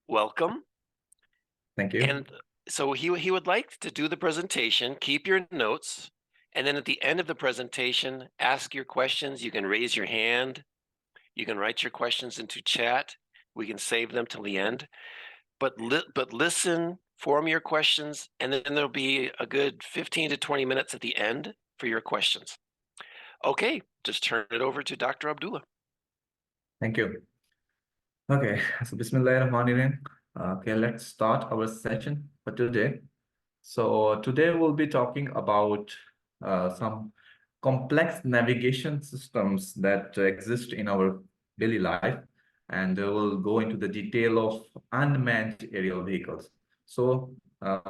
welcome. Thank you. And so he would like to do the presentation, keep your notes, and then at the end of the presentation, ask your questions. You can raise your hand. You can write your questions into chat. We can save them till the end. But listen, form your questions, and then there'll be a good 15 to 20 minutes at the end for your questions. Okay, just turn it over to Dr. Abdullah. Thank you. Okay, so Bismillahirrahmanirrahim. Okay, let's start our session for today. So today we'll be talking about some complex navigation systems that exist in our daily life, and we'll go into the detail of unmanned aerial vehicles. So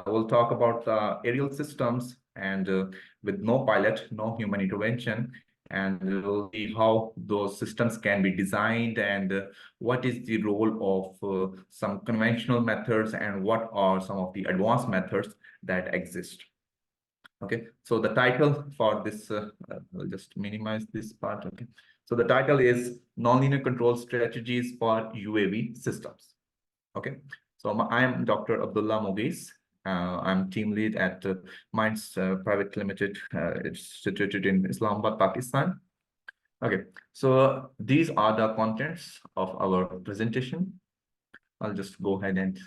we'll talk about aerial systems and with no pilot, no human intervention, and we'll see how those systems can be designed and what is the role of some conventional methods and what are some of the advanced methods that exist. Okay, so the title for this, I'll just minimize this part. Okay, so the title is Nonlinear Control Strategies for UAV Systems. Okay, so I am Dr. Abdullah M. I'm team lead at Minds Private Limited. It's situated in Islamabad, Pakistan. Okay, so these are the contents of our presentation. I'll just go ahead and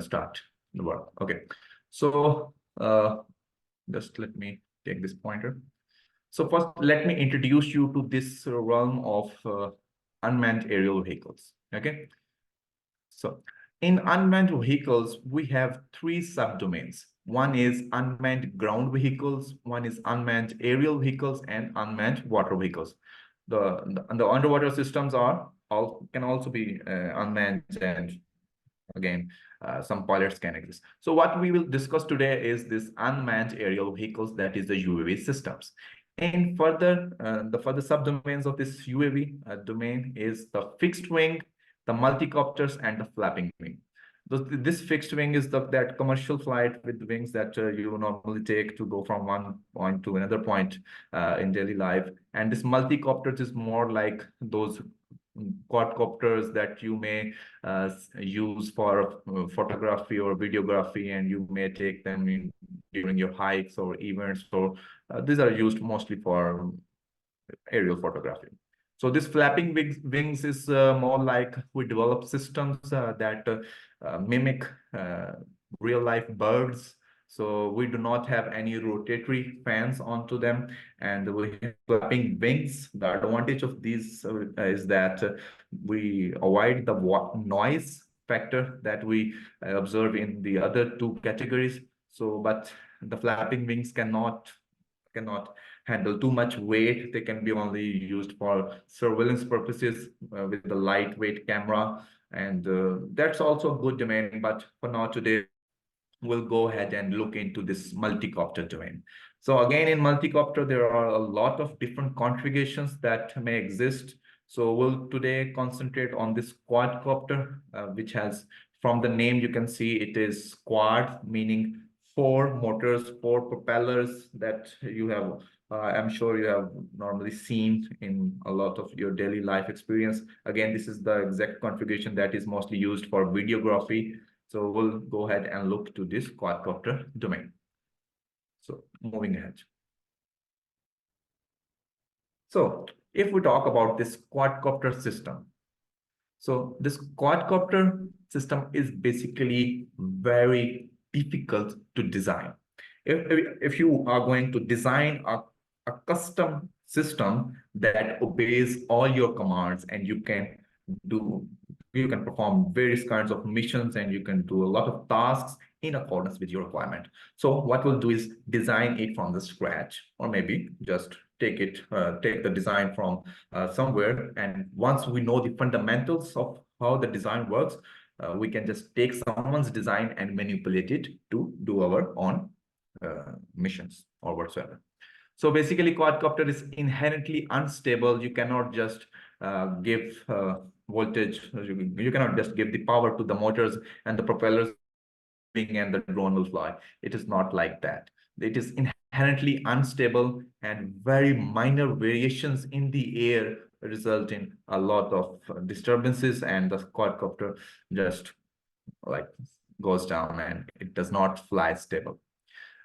start the work. Okay, so just let me take this pointer. So first, let me introduce you to this realm of unmanned aerial vehicles. Okay, so in unmanned vehicles, we have three subdomains. One is unmanned ground vehicles, one is unmanned aerial vehicles, and unmanned water vehicles. The underwater systems can also be unmanned, and again, some pilots can exist. So what we will discuss today is this unmanned aerial vehicles, that is the UAV systems. And further, the further subdomains of this UAV domain is the fixed wing, the multicopters, and the flapping wing. This fixed wing is that commercial flight with wings that you normally take to go from one point to another point in daily life. And this multicopters is more like those quadcopters that you may use for photography or videography, and you may take them during your hikes or events. So these are used mostly for aerial photography. So this flapping wings is more like we develop systems that mimic real life birds. So we do not have any rotatory fans onto them, and we have flapping wings. The advantage of these is that we avoid the noise factor that we observe in the other two categories. So, but the flapping wings cannot handle too much weight. They can be only used for surveillance purposes with the lightweight camera, and that's also a good domain. But for now, today, we'll go ahead and look into this multicopter domain. So again, in multicopter, there are a lot of different configurations that may exist. So we'll today concentrate on this quadcopter, which has, from the name, you can see it is quad, meaning 4 motors, 4 propellers that you have. I'm sure you have normally seen in a lot of your daily life experience. Again, this is the exact configuration that is mostly used for videography. So we'll go ahead and look to this quadcopter domain. So moving ahead. So if we talk about this quadcopter system, so this quadcopter system is basically very difficult to design. If you are going to design a custom system that obeys all your commands, and you can perform various kinds of missions, and you can do a lot of tasks in accordance with your requirement. So what we'll do is design it from the scratch, or maybe just take the design from somewhere. And once we know the fundamentals of how the design works, we can just take someone's design and manipulate it to do our own missions or whatsoever. So basically, quadcopter is inherently unstable. You cannot just give voltage. You cannot just give the power to the motors and the propellers, and the drone will fly. It is not like that. It is inherently unstable, and very minor variations in the air result in a lot of disturbances, and the quadcopter just like goes down and it does not fly stable.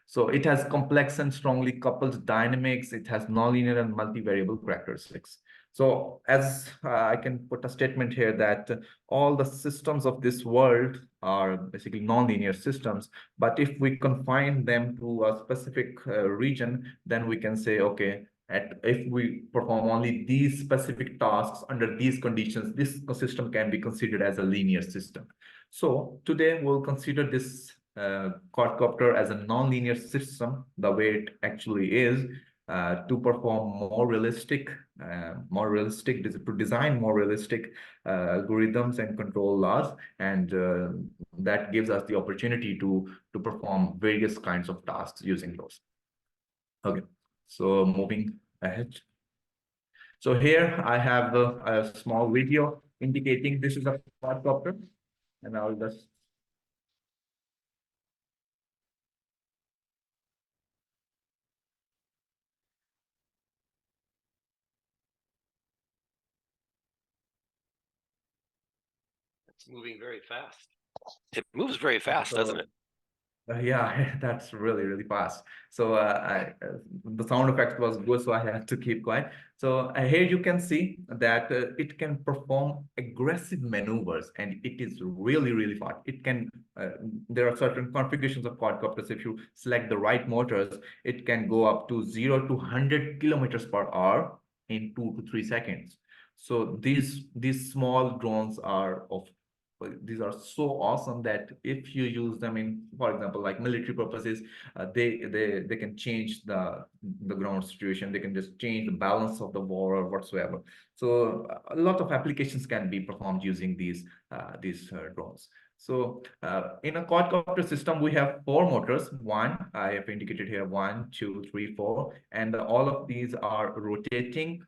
So it has complex and strongly coupled dynamics. It has nonlinear and multivariable characteristics. So as I can put a statement here that all the systems of this world are basically nonlinear systems. But if we confine them to a specific region, then we can say, okay, if we perform only these specific tasks under these conditions, this system can be considered as a linear system. So today we'll consider this quadcopter as a nonlinear system, the way it actually is, to perform to design more realistic algorithms and control laws, and that gives us the opportunity to perform various kinds of tasks using those. Okay, so moving ahead. So here I have a small video indicating this is a quadcopter, and I'll just It's moving very fast. It moves very fast, doesn't it? Yeah, that's really, really fast. So the sound effect was good, so I had to keep quiet. So here you can see that it can perform aggressive maneuvers, and it is really, really fast. It can, there are certain configurations of quadcopters. If you select the right motors, it can go up to 0 to 100 kilometers per hour in 2 to 3 seconds. So these small drones are of these are so awesome that if you use them in, for example, like military purposes, they can change the ground situation. They can just change the balance of the war or whatsoever. So a lot of applications can be performed using these drones. So in a quadcopter system, we have 4 motors. One, I have indicated here, 1, 2, 3, 4, and all of these are rotating,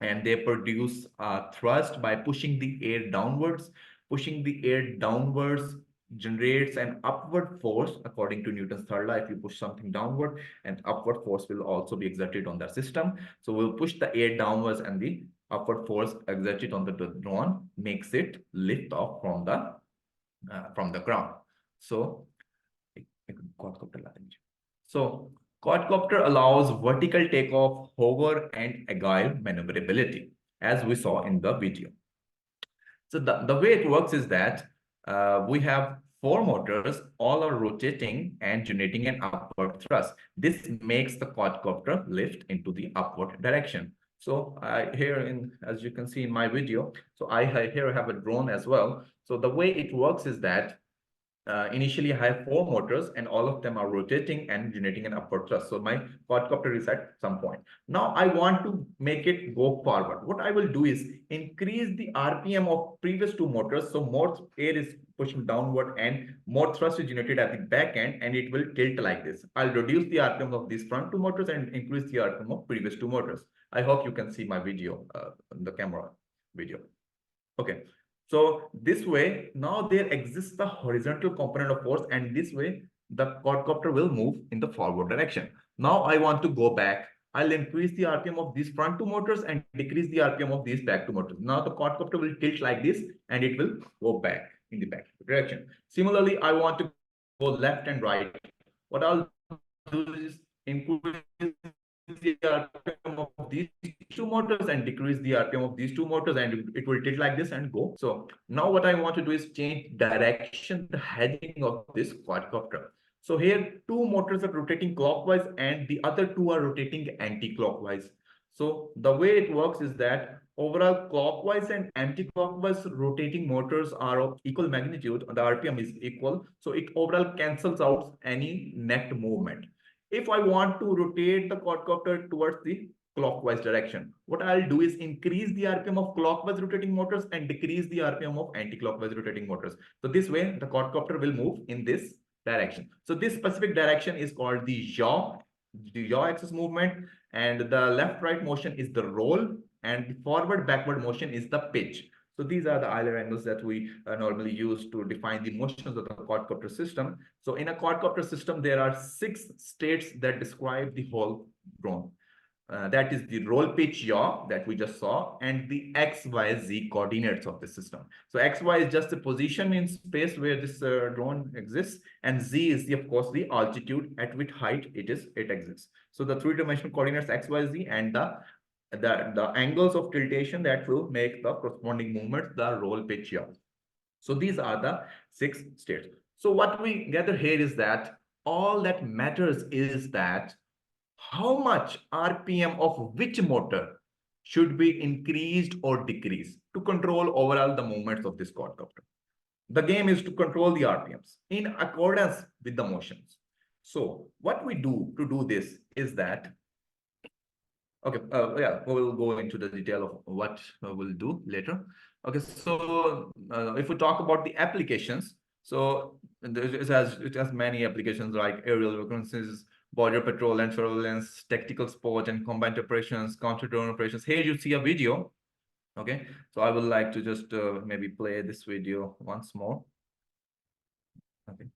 and they produce thrust by pushing the air downwards. Pushing the air downwards generates an upward force according to Newton's third law. If you push something downward, an upward force will also be exerted on the system. So we'll push the air downwards, and the upward force exerted on the drone makes it lift off from the ground. So so quadcopter allows vertical takeoff, hover, and agile maneuverability, as we saw in the video. So the way it works is that we have 4 motors, all are rotating and generating an upward thrust. This makes the quadcopter lift into the upward direction. So as you can see in my video, so I here have a drone as well. So the way it works is that initially I have 4 motors, and all of them are rotating and generating an upward thrust. So my quadcopter is at some point. Now I want to make it go forward. What I will do is increase the RPM of previous 2 motors. So more air is pushing downward and more thrust is generated at the back end, and it will tilt like this. I'll reduce the RPM of these front 2 motors and increase the RPM of previous 2 motors. I hope you can see my video, the camera video. Okay. So this way, now there exists the horizontal component of force, and this way the quadcopter will move in the forward direction. Now I want to go back. I'll increase the RPM of these front 2 motors and decrease the RPM of these back 2 motors. Now the quadcopter will tilt like this, and it will go back in the back direction. Similarly, I want to go left and right. What I'll do is increase the RPM of these 2 motors and decrease the RPM of these 2 motors, and it will tilt like this and go. So now what I want to do is change direction, the heading of this quadcopter. So here 2 motors are rotating clockwise and the other 2 are rotating anti-clockwise. So the way it works is that overall clockwise and anti-clockwise rotating motors are of equal magnitude. The RPM is equal. So it overall cancels out any net movement. If I want to rotate the quadcopter towards the clockwise direction, what I'll do is increase the RPM of clockwise rotating motors and decrease the RPM of anti-clockwise rotating motors. So this way the quadcopter will move in this direction. So this specific direction is called the yaw axis movement, and the left right motion is the roll, and the forward backward motion is the pitch. So these are the Euler angles that we normally use to define the motions of the quadcopter system. So in a quadcopter system, there are 6 states that describe the whole drone. that is the roll pitch yaw that we just saw, and the x, y, z coordinates of the system. So x, y is just the position in space where this drone exists, and z is the, of course, the altitude at which height it exists. So the three-dimensional coordinates x, y, z, and the angles of tiltation that will make the corresponding movement the roll pitch yaw. So these are the 6 states. So what we gather here is that all that matters is that how much RPM of which motor should be increased or decreased to control overall the movements of this quadcopter. The game is to control the RPMs in accordance with the motions. So what we do to do this is that, okay, yeah, we'll go into the detail of what we'll do later. Okay, so if we talk about the applications, so it has many applications like aerial reconnaissance, border patrol and surveillance, tactical support and combat operations, counter-drone operations. Here you see a video. Okay, so I would like to just maybe play this video once more. Okay.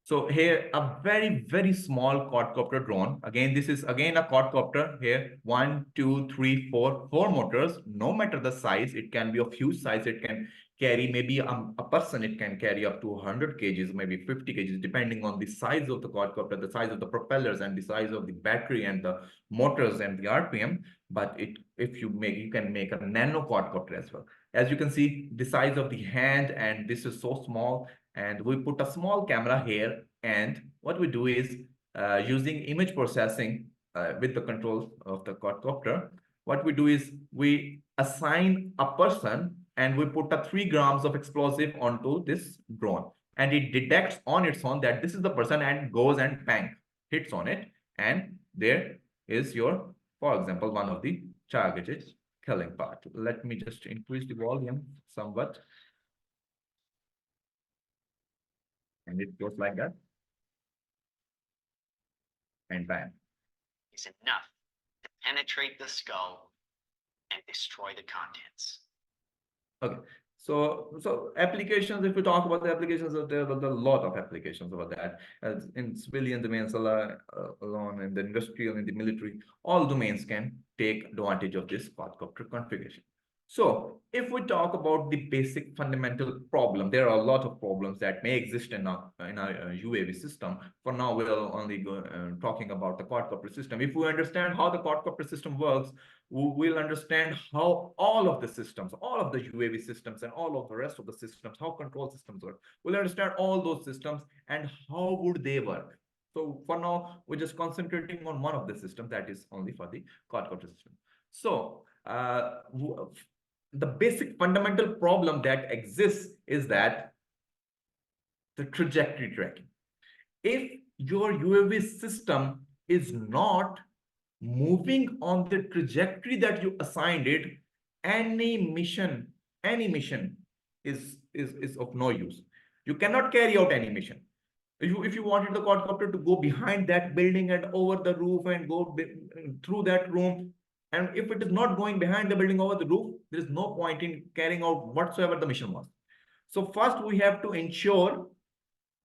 So here, a very, very small quadcopter drone. Again, this is again a quadcopter here. 1, 2, 3, 4, 4 motors. No matter the size, it can be of huge size. It can carry maybe a person. It can carry up to 100 kgs, maybe 50 kgs, depending on the size of the quadcopter, the size of the propellers, and the size of the battery and the motors and the RPM. But if you can make a nano quadcopter as well. As you can see, the size of the hand, and this is so small. And we put a small camera here, and what we do is using image processing with the control of the quadcopter, what we do is we assign a person and we put a 3 grams of explosive onto this drone, and it detects on its own that this is the person and goes and bang, hits on it, and there is your, for example, one of the targeted killing part. Let me just increase the volume somewhat. And it goes like that. And bam. Is enough to penetrate the skull and destroy the contents. Okay. So applications, if we talk about the applications, there are a lot of applications over that. As in civilian domains alone, in the industrial, in the military, all domains can take advantage of this quadcopter configuration. So if we talk about the basic fundamental problem, there are a lot of problems that may exist in our UAV system. For now, we're only talking about the quadcopter system. If we understand how the quadcopter system works, we will understand how all of the systems, all of the UAV systems, and all of the rest of the systems, how control systems work. We'll understand all those systems and how would they work. So for now, we're just concentrating on one of the systems, that is only for the quadcopter system. So the basic fundamental problem that exists is that the trajectory tracking. If your UAV system is not moving on the trajectory that you assigned it, any mission is of no use. You cannot carry out any mission. If you wanted the quadcopter to go behind that building and over the roof and go through that room, and if it is not going behind the building over the roof, there is no point in carrying out whatsoever the mission was. So first we have to ensure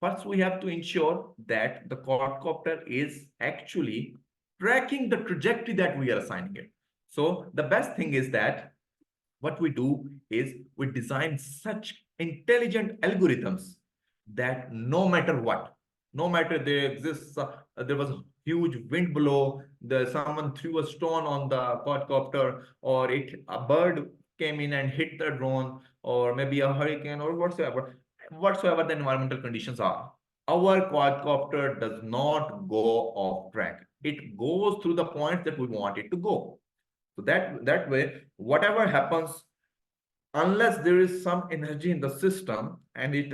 that the quadcopter is actually tracking the trajectory that we are assigning it. So the best thing is that what we do is we design such intelligent algorithms that no matter what, no matter there exists, there was a huge wind below, someone threw a stone on the quadcopter, or a bird came in and hit the drone, or maybe a hurricane, or whatsoever the environmental conditions are, our quadcopter does not go off track. It goes through the points that we want it to go. So that way, whatever happens, unless there is some energy in the system, and it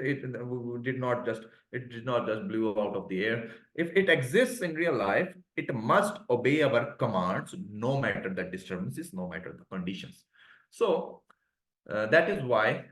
did not just blew out of the air. If it exists in real life, it must obey our commands, no matter the disturbances, no matter the conditions. So that is why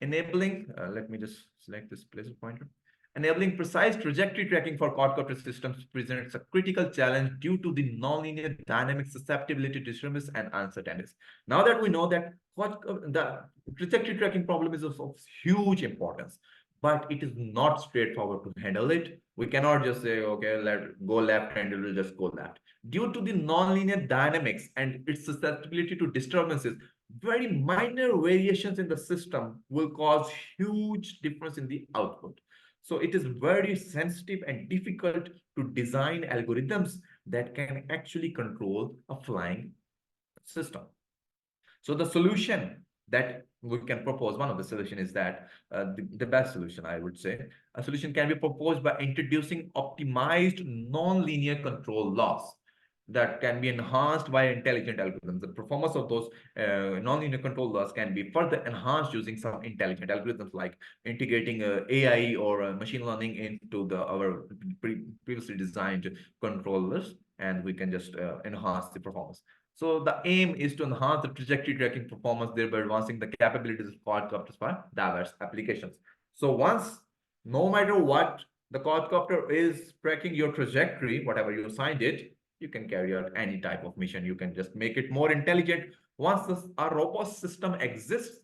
enabling, let me just select this placer pointer. Enabling precise trajectory tracking for quadcopter systems presents a critical challenge due to the nonlinear dynamic susceptibility to disturbance and uncertainties. Now that we know that the trajectory tracking problem is of huge importance, but it is not straightforward to handle it. We cannot just say, okay, let go left and it will just go left. Due to the nonlinear dynamics and its susceptibility to disturbances, very minor variations in the system will cause huge difference in the output. So it is very sensitive and difficult to design algorithms that can actually control a flying system. So the solution that we can propose, one of the solution is that the best solution, I would say, a solution can be proposed by introducing optimized nonlinear control laws that can be enhanced by intelligent algorithms. The performance of those nonlinear control laws can be further enhanced using some intelligent algorithms like integrating AI or machine learning into our previously designed controllers, and we can just enhance the performance. So the aim is to enhance the trajectory tracking performance, thereby advancing the capabilities of quadcopters for diverse applications. So once, no matter what, the quadcopter is tracking your trajectory, whatever you assigned it, you can carry out any type of mission. You can just make it more intelligent. Once a robust system exists,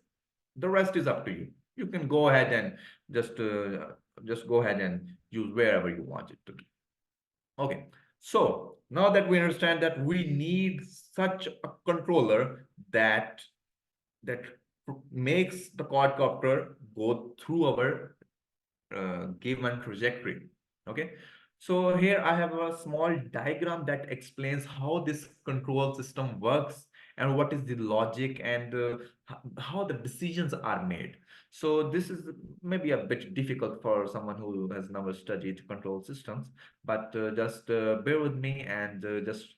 the rest is up to you. You can go ahead and just go ahead and use wherever you want it to be. Okay, so now that we understand that we need such a controller that makes the quadcopter go through our given trajectory. Okay, so here I have a small diagram that explains how this control system works and what is the logic and how the decisions are made. So this is maybe a bit difficult for someone who has never studied control systems, but just bear with me and just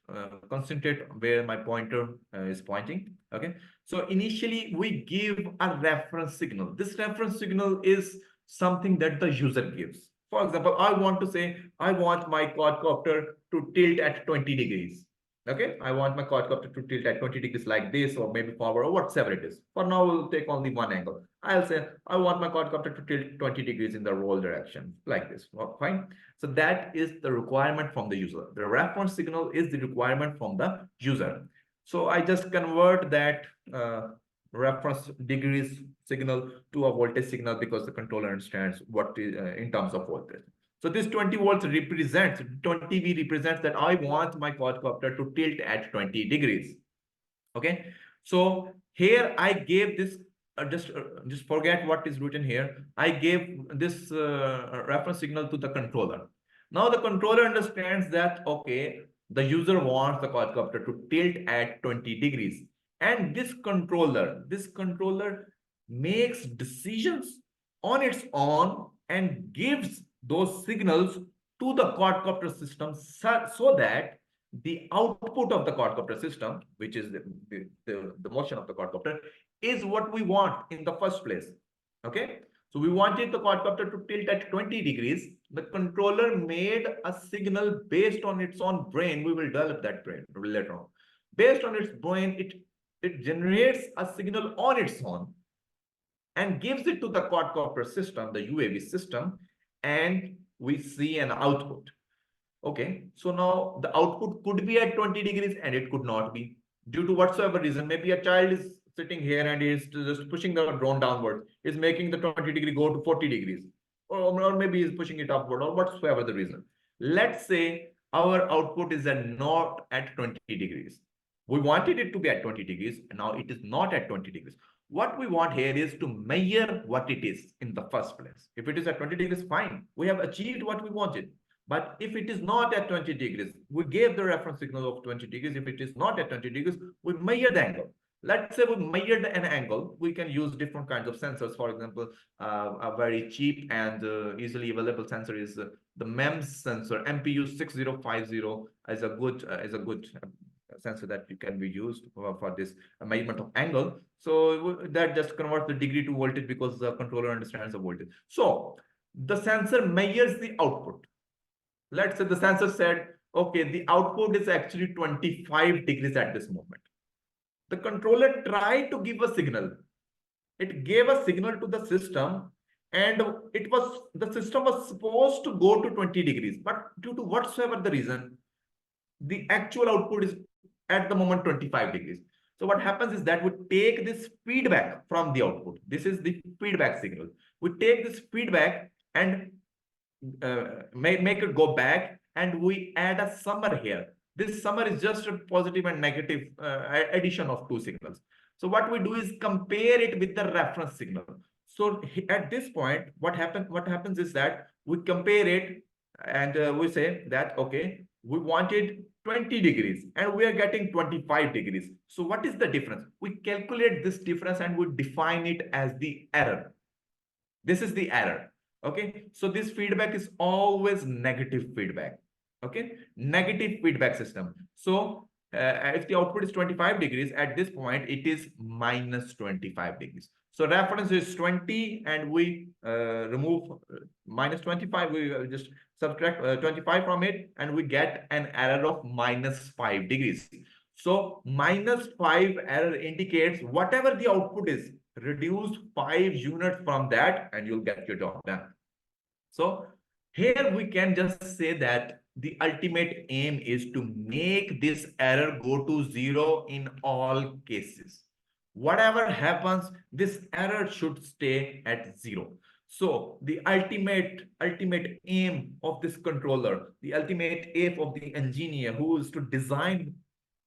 concentrate where my pointer is pointing. Okay, so initially we give a reference signal. This reference signal is something that the user gives. For example, I want to say, I want my quadcopter to tilt at 20 degrees. Okay, I want my quadcopter to tilt at 20 degrees like this, or maybe forward, or whatever it is. For now, we'll take only one angle. I'll say, I want my quadcopter to tilt 20 degrees in the roll direction, like this. Well, fine. So that is the requirement from the user. The reference signal is the requirement from the user. So I just convert that reference degrees signal to a voltage signal because the controller understands what is in terms of voltage. So this 20 volts represents, 20V represents that I want my quadcopter to tilt at 20 degrees. Okay, so here I gave this, just forget what is written here. I gave this reference signal to the controller. Now the controller understands that, okay, the user wants the quadcopter to tilt at 20 degrees. And this controller makes decisions on its own and gives those signals to the quadcopter system so that the output of the quadcopter system, which is the motion of the quadcopter, is what we want in the first place. Okay, so we wanted the quadcopter to tilt at 20 degrees. The controller made a signal based on its own brain. We will develop that brain later on. Based on its brain, it generates a signal on its own and gives it to the quadcopter system, the UAV system, and we see an output. Okay, so now the output could be at 20 degrees and it could not be due to whatsoever reason. Maybe a child is sitting here and is just pushing the drone downward, is making the 20-degree go to 40 degrees, or maybe is pushing it upward, or whatsoever the reason. Let's say our output is not at 20 degrees. We wanted it to be at 20 degrees, and now it is not at 20 degrees. What we want here is to measure what it is in the first place. If it is at 20 degrees, fine. We have achieved what we wanted. But if it is not at 20 degrees, we gave the reference signal of 20 degrees. If it is not at 20 degrees, we measure the angle. Let's say we measured an angle. We can use different kinds of sensors. For example, a very cheap and easily available sensor is the MEMS sensor. MPU 6050 is a good sensor that can be used for this measurement of angle. So that just converts the degree to voltage because the controller understands the voltage. So the sensor measures the output. Let's say the sensor said, okay, the output is actually 25 degrees at this moment. The controller tried to give a signal. It gave a signal to the system, and the system was supposed to go to 20 degrees, but due to whatsoever the reason, the actual output is at the moment 25 degrees. So what happens is that we take this feedback from the output. This is the feedback signal. We take this feedback and make it go back, and we add a summer here. This summer is just a positive and negative addition of two signals. So what we do is compare it with the reference signal. So at this point, what happens is that we compare it, and we say that, okay, we wanted 20 degrees and we are getting 25 degrees. So what is the difference? We calculate this difference and we define it as the error. This is the error. Okay, so this feedback is always negative feedback. Okay, negative feedback system. So if the output is 25 degrees, at this point it is minus 25 degrees. So reference is 20 and we remove minus 25. We just subtract 25 from it and we get an error of minus 5 degrees. So minus 5 error indicates whatever the output is, reduce 5 units from that and you'll get your job done. So here we can just say that the ultimate aim is to make this error go to 0 in all cases. Whatever happens, this error should stay at 0. So the ultimate aim of this controller, the ultimate aim of the engineer who is to design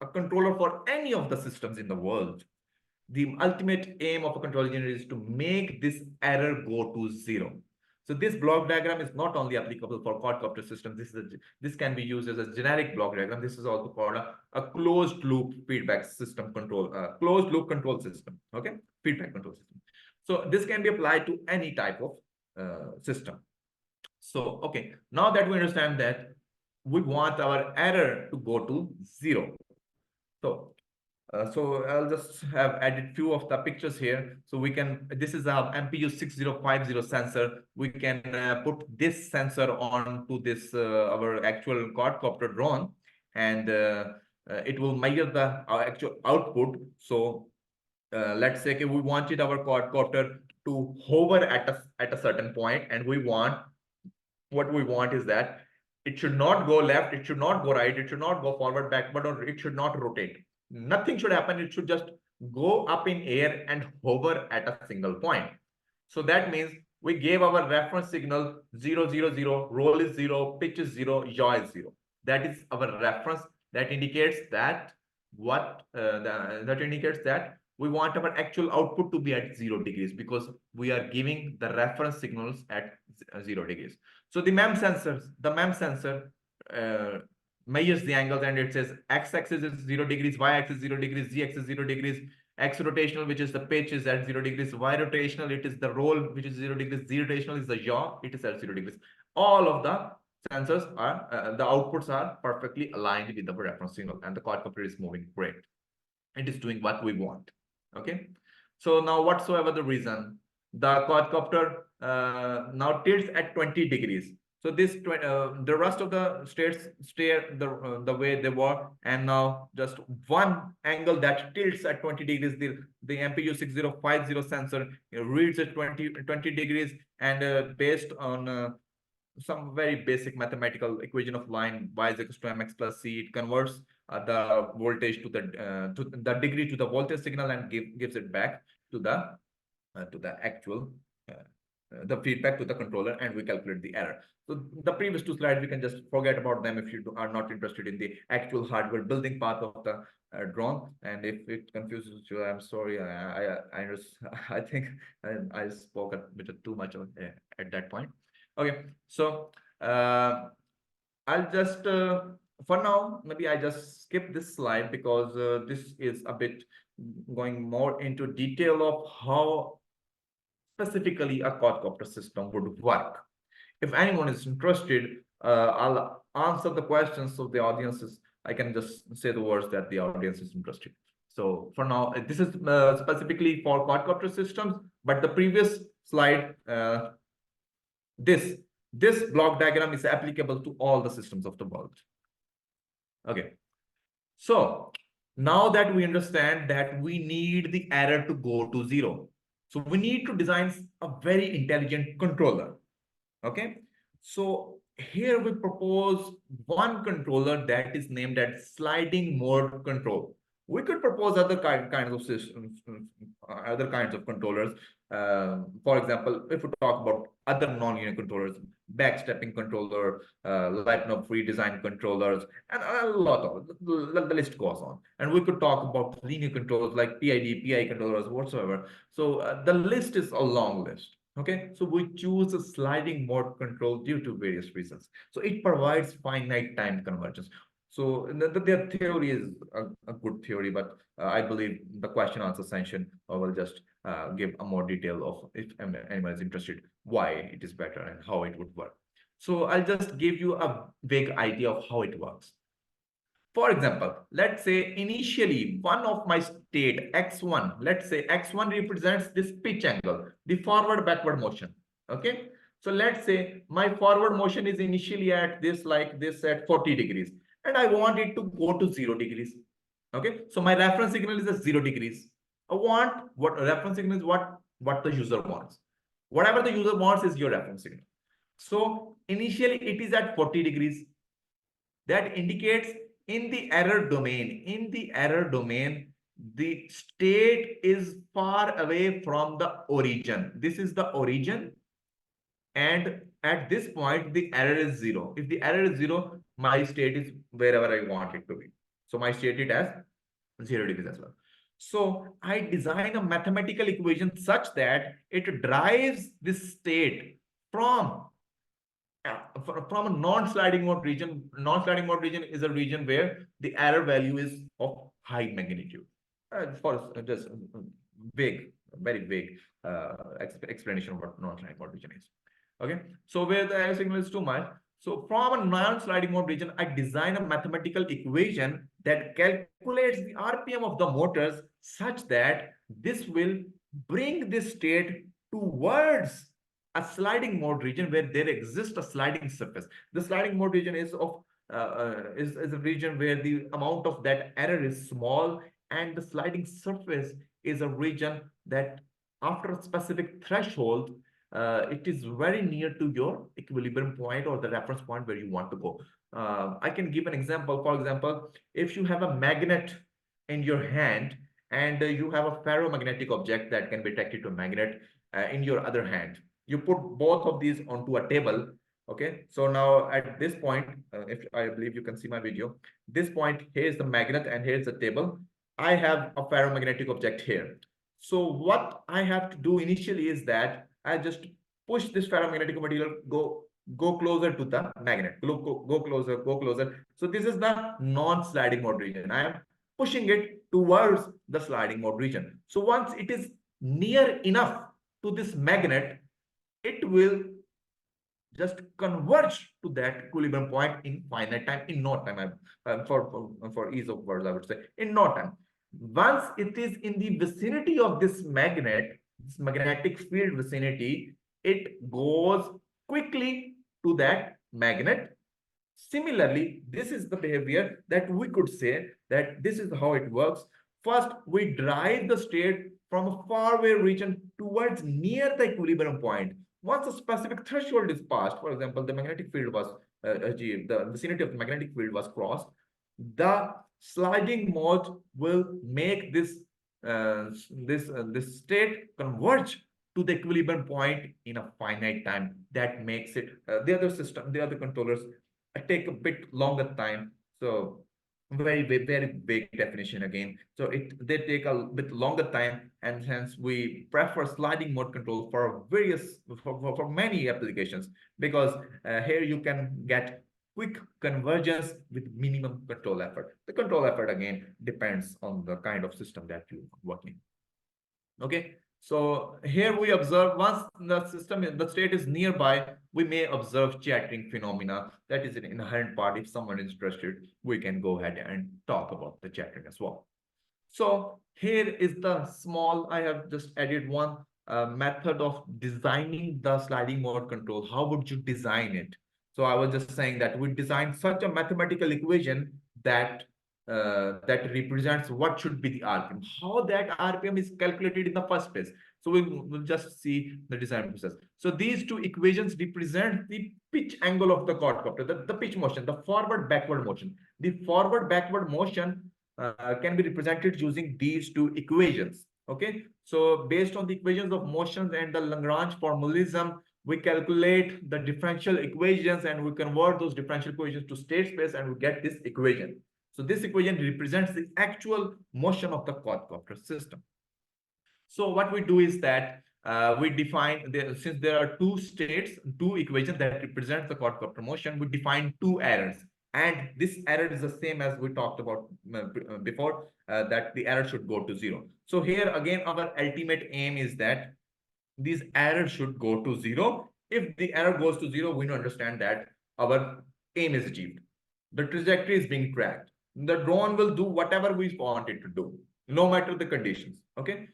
a controller for any of the systems in the world, the ultimate aim of a control engineer is to make this error go to 0. So this block diagram is not only applicable for quadcopter systems. This can be used as a generic block diagram. This is also called a closed loop feedback system control, closed loop control system. Okay, feedback control system. So this can be applied to any type of system. So okay, now that we understand that we want our error to go to 0. So I'll just have added few of the pictures here. So we can, this is a MPU 6050 sensor. We can put this sensor on to this our actual quadcopter drone, and it will measure the actual output. So let's say we wanted our quadcopter to hover at a certain point, and what we want is that it should not go left, it should not go right, it should not go forward, backward, or it should not rotate. Nothing should happen. It should just go up in air and hover at a single point. So that means we gave our reference signal 0, 0, 0, roll is 0, pitch is 0, yaw is 0. That is our reference. That indicates that that indicates that we want our actual output to be at 0 degrees, because we are giving the reference signals at 0 degrees. So the MEM sensor measures the angles, and it says x-axis is 0 degrees, y-axis 0 degrees, z-axis 0 degrees, x rotational, which is the pitch, is at 0 degrees, y rotational, it is the roll, which is 0 degrees, z rotational is the yaw, it is at 0 degrees. All of the sensors are, the outputs are perfectly aligned with the reference signal, and the quadcopter is moving great. It is doing what we want. Okay. So now whatsoever the reason, the quadcopter now tilts at 20 degrees. So this the rest of the states stay the way they were, and now just one angle that tilts at 20 degrees, the MPU 6050 sensor reads at 20 degrees, and based on some very basic mathematical equation of line y is equals to mx plus c, it converts the voltage to the degree to the voltage signal and gives it back to the actual the feedback to the controller, and we calculate the error. So the previous two slides, we can just forget about them if you are not interested in the actual hardware building part of the drone. And if it confuses you, I'm sorry. I think I spoke a bit too much at that point. Okay, so I'll just for now, maybe I just skip this slide, because this is a bit going more into detail of how specifically a quadcopter system would work. If anyone is interested, I'll answer the questions of the audiences. I can just say the words that the audience is interested. So for now, this is specifically for quadcopter systems, but the previous slide, this block diagram is applicable to all the systems of the world. Okay. So now that we understand that we need the error to go to 0, so we need to design a very intelligent controller. Okay. So here we propose one controller that is named as sliding mode control. We could propose other kinds of systems, other kinds of controllers. For example, if we talk about other nonlinear controllers, backstepping controller, light knob free design controllers, and a lot of the list goes on. And we could talk about linear controllers like PID, PI controllers, whatsoever. So the list is a long list. Okay, so we choose a sliding mode control due to various reasons. So it provides finite time convergence. So their theory is a good theory, but I believe the question answer session will just give a more detail of if anyone is interested, why it is better and how it would work. So I'll just give you a vague idea of how it works. For example, let's say initially one of my state x1, let's say x1 represents this pitch angle, the forward backward motion. Okay. So let's say my forward motion is initially at this, like this, at 40 degrees, and I want it to go to 0 degrees. Okay. So my reference signal is at 0 degrees. I want what reference signal is what the user wants. Whatever the user wants is your reference signal. So initially it is at 40 degrees. That indicates in the error domain, the state is far away from the origin. This is the origin. And at this point, the error is 0. If the error is 0, my state is wherever I want it to be. So my state it as 0 degrees as well. So I design a mathematical equation such that it drives this state from a non-sliding mode region. Non-sliding mode region is a region where the error value is of high magnitude. For just vague, very vague explanation of what non-sliding mode region is. Okay, so where the error signal is too much. So from a non-sliding mode region, I design a mathematical equation that calculates the RPM of the motors such that this will bring this state towards a sliding mode region where there exists a sliding surface. The sliding mode region is of is a region where the amount of that error is small, and the sliding surface is a region that after a specific threshold, it is very near to your equilibrium point or the reference point where you want to go. I can give an example. For example, if you have a magnet in your hand and you have a ferromagnetic object that can be attached to a magnet in your other hand, you put both of these onto a table. Okay, so now at this point, if I believe you can see my video, this point, here is the magnet and here's the table. I have a ferromagnetic object here. So what I have to do initially is that I just push this ferromagnetic material, go closer to the magnet, go closer. So this is the non-sliding mode region. I am pushing it towards the sliding mode region. So once it is near enough to this magnet, it will just converge to that equilibrium point in finite time, in no time. For ease of words, I would say in no time. Once it is in the vicinity of this magnet, this magnetic field vicinity, it goes quickly to that magnet. Similarly, this is the behavior that we could say that this is how it works. First, we drive the state from a faraway region towards near the equilibrium point. Once a specific threshold is passed, for example, the magnetic field was achieved, the vicinity of the magnetic field was crossed, the sliding mode will make this state converge to the equilibrium point in a finite time. That makes it the other controllers take a bit longer time. So very big definition again. So they take a bit longer time, and hence we prefer sliding mode control for for many applications, because here you can get quick convergence with minimum control effort. The control effort again depends on the kind of system that you work in. Okay, so here we observe once the state is nearby, we may observe chattering phenomena. That is an inherent part. If someone is interested, we can go ahead and talk about the chattering as well. So here is the small, I have just added one method of designing the sliding mode control. How would you design it? So I was just saying that we design such a mathematical equation that that represents what should be the RPM, how that RPM is calculated in the first place. So we'll just see the design process. So these two equations represent the pitch angle of the quadcopter, the pitch motion, the forward backward motion. The forward backward motion can be represented using these two equations. Okay, so based on the equations of motions and the Lagrange formalism, we calculate the differential equations and we convert those differential equations to state space and we get this equation. So this equation represents the actual motion of the quadcopter system. So what we do is that we define, since there are two states, two equations that represent the quadcopter motion, we define two errors. And this error is the same as we talked about before, that the error should go to 0. So here again, our ultimate aim is that these errors should go to 0. If the error goes to 0, we understand that our aim is achieved. The trajectory is being tracked. The drone will do whatever we want it to do, no matter the conditions. Okay.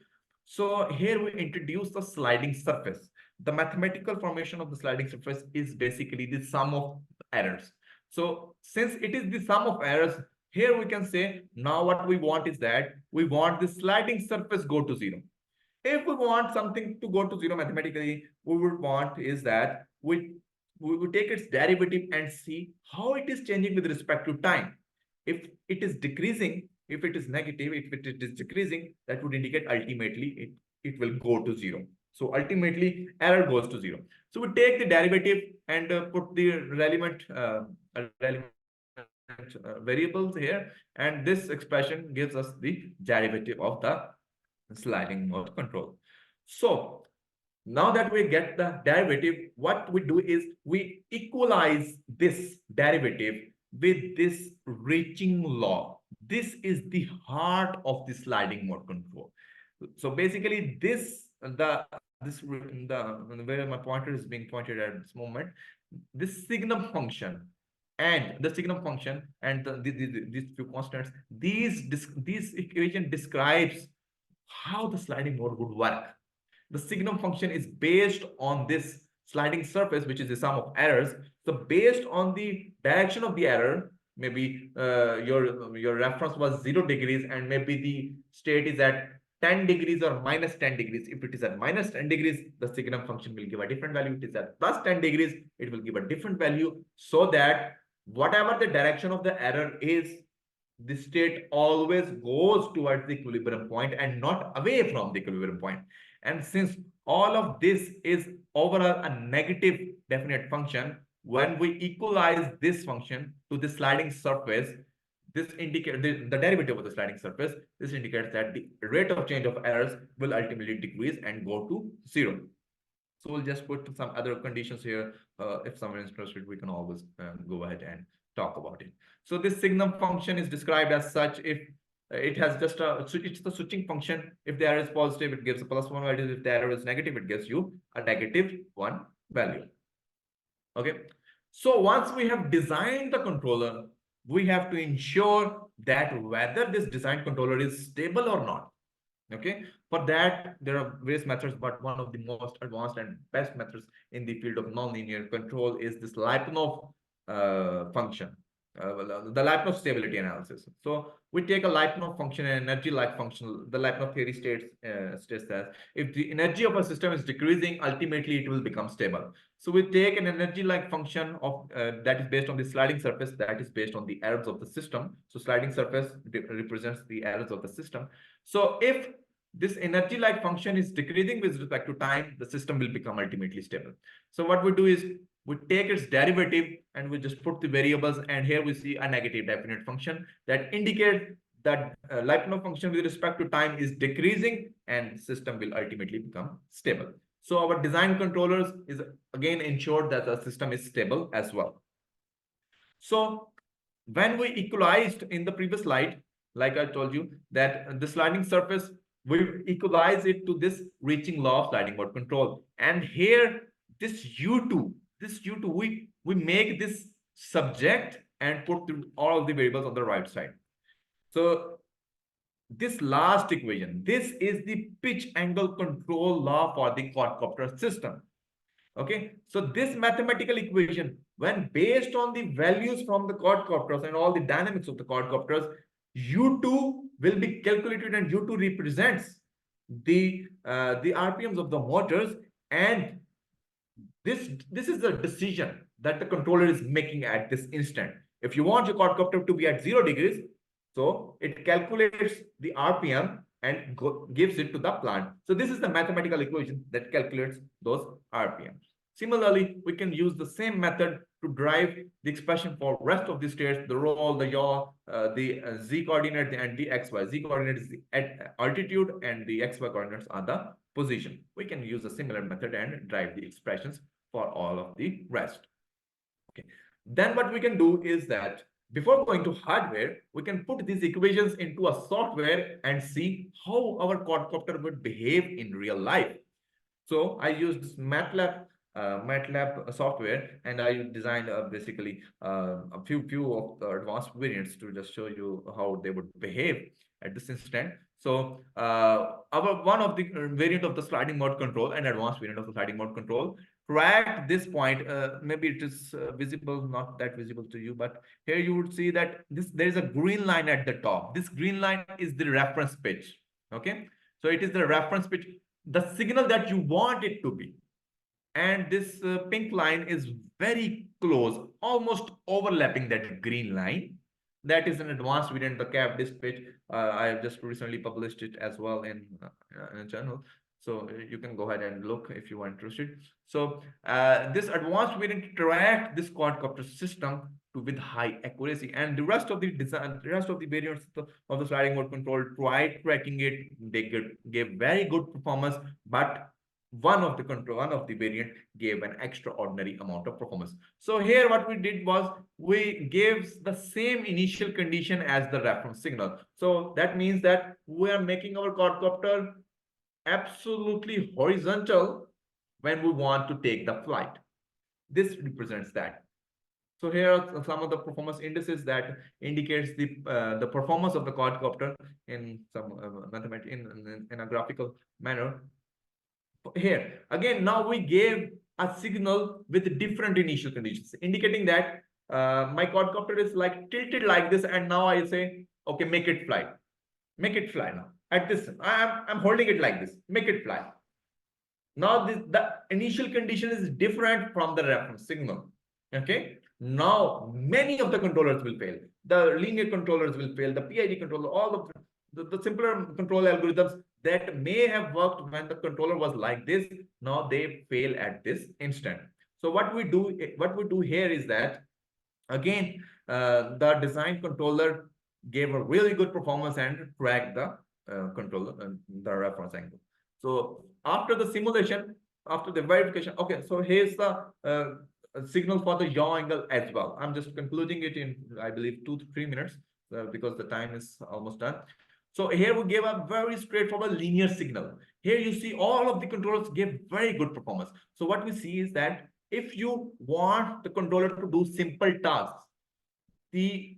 So here we introduce the sliding surface. The mathematical formation of the sliding surface is basically the sum of errors. So since it is the sum of errors, here we can say now what we want is that we want the sliding surface go to 0. If we want something to go to 0 mathematically, we would want is that we would take its derivative and see how it is changing with respect to time. If it is decreasing, if it is negative, if it is decreasing, that would indicate ultimately it will go to 0. So ultimately error goes to 0. So we take the derivative and put the relevant variables here, and this expression gives us the derivative of the sliding mode control. So now that we get the derivative, what we do is we equalize this derivative with this reaching law. This is the heart of the sliding mode control. So basically this where my pointer is being pointed at this moment, this signum function and the signum function and these few constants, these equation describes how the sliding mode would work. The signum function is based on this sliding surface, which is the sum of errors. So based on the direction of the error, maybe your reference was 0 degrees and maybe the state is at 10 degrees or minus 10 degrees. If it is at minus 10 degrees, the signum function will give a different value. If it is at plus 10 degrees, it will give a different value, so that whatever the direction of the error is, the state always goes towards the equilibrium point and not away from the equilibrium point. And since all of this is overall a negative definite function, when we equalize this function to the sliding surface, this indicates the derivative of the sliding surface. This indicates that the rate of change of errors will ultimately decrease and go to 0. So we'll just put some other conditions here. If someone is interested, we can always go ahead and talk about it. So this signum function is described as such. If it has just it's the switching function. If the error is positive, it gives a +1 value. If the error is negative, it gives you a -1 value. Okay. So once we have designed the controller, we have to ensure that whether this designed controller is stable or not. Okay, for that there are various methods, but one of the most advanced and best methods in the field of nonlinear control is this Lyapunov function, the Lyapunov stability analysis. So we take a Lyapunov function, an energy-like function. The Lyapunov theory states that if the energy of a system is decreasing, ultimately it will become stable. So we take an energy-like function of that is based on the sliding surface, that is based on the errors of the system. So sliding surface represents the errors of the system. So if this energy-like function is decreasing with respect to time, the system will become ultimately stable. So what we do is we take its derivative and we just put the variables, and here we see a negative definite function that indicates that Lyapunov function with respect to time is decreasing and system will ultimately become stable. So our design controllers is again ensured that the system is stable as well. So when we equalized in the previous slide, like I told you, that the sliding surface, we equalize it to this reaching law of sliding mode control. And here, this U2, we make this subject and put all of the variables on the right side. So this last equation, this is the pitch angle control law for the quadcopter system. Okay, so this mathematical equation, when based on the values from the quadcopters and all the dynamics of the quadcopters, U2 will be calculated, and U2 represents the RPMs of the motors, and this is the decision that the controller is making at this instant. If you want your quadcopter to be at 0 degrees, so it calculates the RPM and gives it to the plant. So this is the mathematical equation that calculates those RPMs. Similarly, we can use the same method to drive the expression for rest of the states, the roll, the yaw, the z coordinate and the xy. Z coordinate is the at altitude and the xy coordinates are the position. We can use a similar method and drive the expressions for all of the rest. Okay. Then what we can do is that before going to hardware, we can put these equations into a software and see how our quadcopter would behave in real life. So I used this MATLAB software, and I designed basically a few of the advanced variants to just show you how they would behave at this instant. So our one of the variant of the sliding mode control and advanced variant of the sliding mode control tracked this point. Maybe it is visible, not that visible to you, but here you would see that there is a green line at the top. This green line is the reference pitch. Okay, so it is the reference pitch, the signal that you want it to be. And this pink line is very close, almost overlapping that green line. That is an advanced variant, the cap disk pitch. I have just recently published it as well in a journal. So you can go ahead and look if you are interested. So this advanced variant track this quadcopter system with high accuracy, and the rest of the design, the rest of the variants of the sliding mode control tried tracking it. They gave very good performance, but one of the variant gave an extraordinary amount of performance. So here what we did was we gave the same initial condition as the reference signal. So that means that we are making our quadcopter absolutely horizontal when we want to take the flight. This represents that. So here are some of the performance indices that indicates the performance of the quadcopter in some mathematical in a graphical manner. Here again, now we gave a signal with different initial conditions, indicating that my quadcopter is like tilted like this, and now I say, okay, make it fly now. At this, I'm holding it like this, make it fly. Now the initial condition is different from the reference signal. Okay, now many of the controllers will fail. The linear controllers will fail, the PID controller, all of the simpler control algorithms that may have worked when the controller was like this, now they fail at this instant. So what we do here is that, again, the design controller gave a really good performance and tracked the controller and the reference angle. So after the simulation, after the verification, okay, so here's the signal for the yaw angle as well. I'm just concluding it in, I believe, 2 to 3 minutes because the time is almost done. So here we gave a very straightforward linear signal. Here you see all of the controllers give very good performance. So what we see is that if you want the controller to do simple tasks, the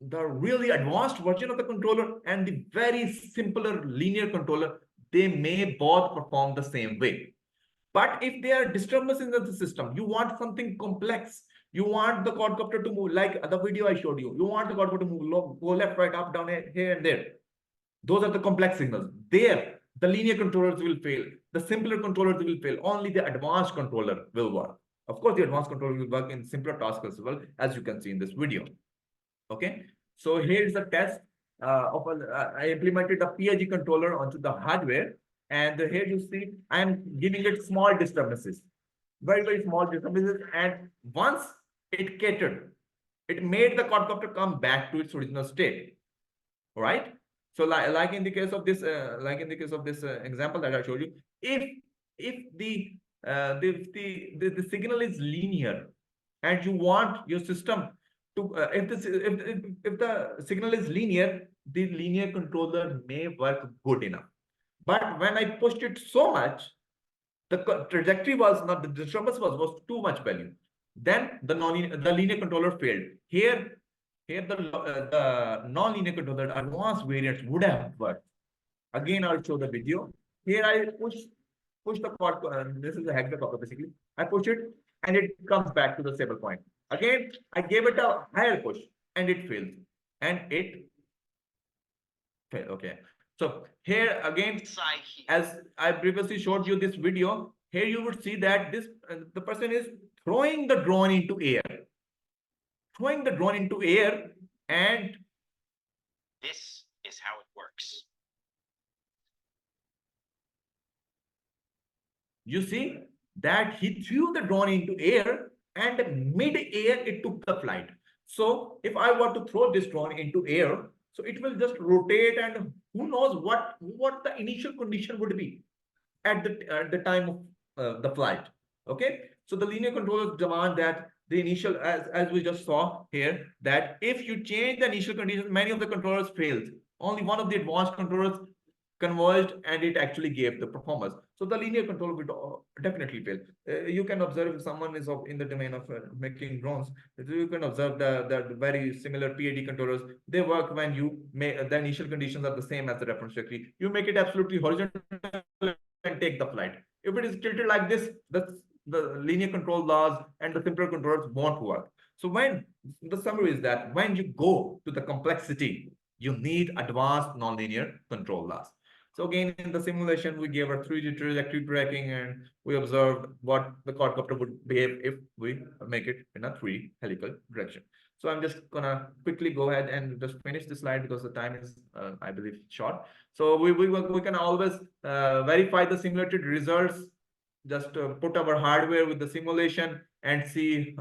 really advanced version of the controller and the very simpler linear controller, they may both perform the same way. But if there are disturbances in the system, you want something complex, you want the quadcopter to move, like the video I showed you, you want the quadcopter to move, go left, right, up, down, here and there. Those are the complex signals. There, the linear controllers will fail. The simpler controllers will fail. Only the advanced controller will work. Of course, the advanced controller will work in simpler tasks as well, as you can see in this video. Okay, so here's the test I implemented a PIG controller onto the hardware, and here you see I am giving it small disturbances, very small disturbances, and once it catered, it made the quadcopter come back to its original state. All right. So like in the case of this example that I showed you, if the signal is linear and you want your system to if the signal is linear, the linear controller may work good enough. But when I pushed it so much, the trajectory was not, the disturbance was too much value. Then the linear controller failed. Here the non-linear controller advanced variants would have worked. Again, I'll show the video. Here I push the cord. This is a hexacoupler basically. I push it and it comes back to the stable point. Again, I gave it a higher push and it failed. And it failed. Okay. So here again, as I previously showed you this video, here you would see that this the person is throwing the drone into air. And this is how it works. You see that he threw the drone into air, and mid-air it took the flight. So if I were to throw this drone into air, so it will just rotate, and who knows what the initial condition would be at the time of the flight. Okay, so the linear controllers demand that the initial, as we just saw here, that if you change the initial conditions, many of the controllers failed. Only one of the advanced controllers converged, and it actually gave the performance. So the linear control would definitely fail. You can observe if someone is in the domain of making drones, you can observe the very similar PAD controllers. They work when you make the initial conditions are the same as the reference trajectory. You make it absolutely horizontal and take the flight. If it is tilted like this, the linear control laws and the simpler controllers won't work. So when the summary is that when you go to the complexity, you need advanced nonlinear control laws. So again, in the simulation, we gave a 3D trajectory tracking, and we observed what the quadcopter would behave if we make it in a 3D helical direction. So I'm just gonna quickly go ahead and just finish this slide because the time is, I believe, short. So we can always verify the simulated results. Just put our hardware with the simulation and see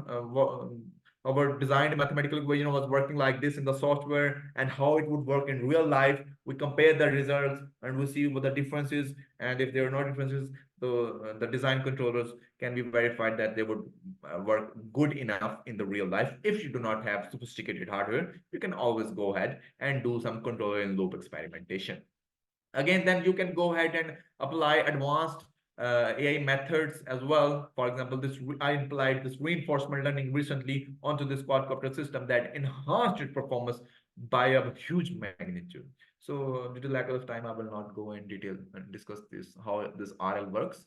our designed mathematical equation was working like this in the software, and how it would work in real life. We compare the results and we see what the difference is, and if there are no differences, the design controllers can be verified that they would work good enough in the real life. If you do not have sophisticated hardware, you can always go ahead and do some controller in loop experimentation. Again, then you can go ahead and apply advanced AI methods as well. For example, I applied this reinforcement learning recently onto this quadcopter system that enhanced its performance by a huge magnitude. So due to lack of time, I will not go in detail and discuss this, how this RL works.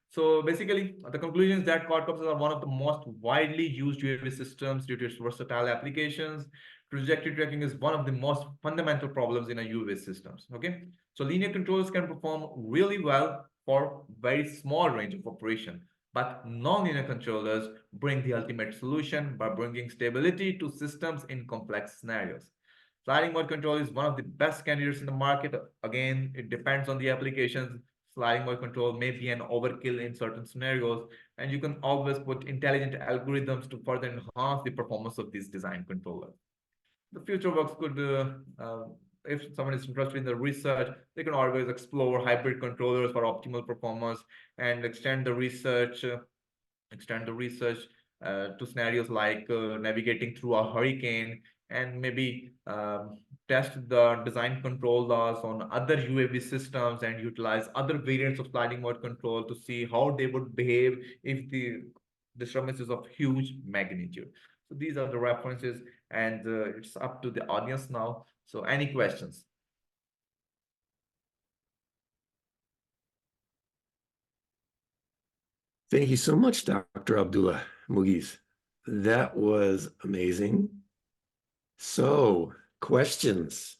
So basically, the conclusion is that quadcopters are one of the most widely used UAV systems due to its versatile applications. Trajectory tracking is one of the most fundamental problems in a UAV systems. Okay, so linear controllers can perform really well for very small range of operation, but non-linear controllers bring the ultimate solution by bringing stability to systems in complex scenarios. Sliding mode control is one of the best candidates in the market. Again, it depends on the applications. Sliding mode control may be an overkill in certain scenarios, and you can always put intelligent algorithms to further enhance the performance of these design controllers. The future works could, if someone is interested in the research, they can always explore hybrid controllers for optimal performance and extend the research to scenarios like navigating through a hurricane, and maybe test the design control laws on other UAV systems and utilize other variants of sliding mode control to see how they would behave if the disturbance is of huge magnitude. So these are the references, and it's up to the audience now. So any questions? Thank you so much, Dr. Abdullah Mugiz. That was amazing. So, questions,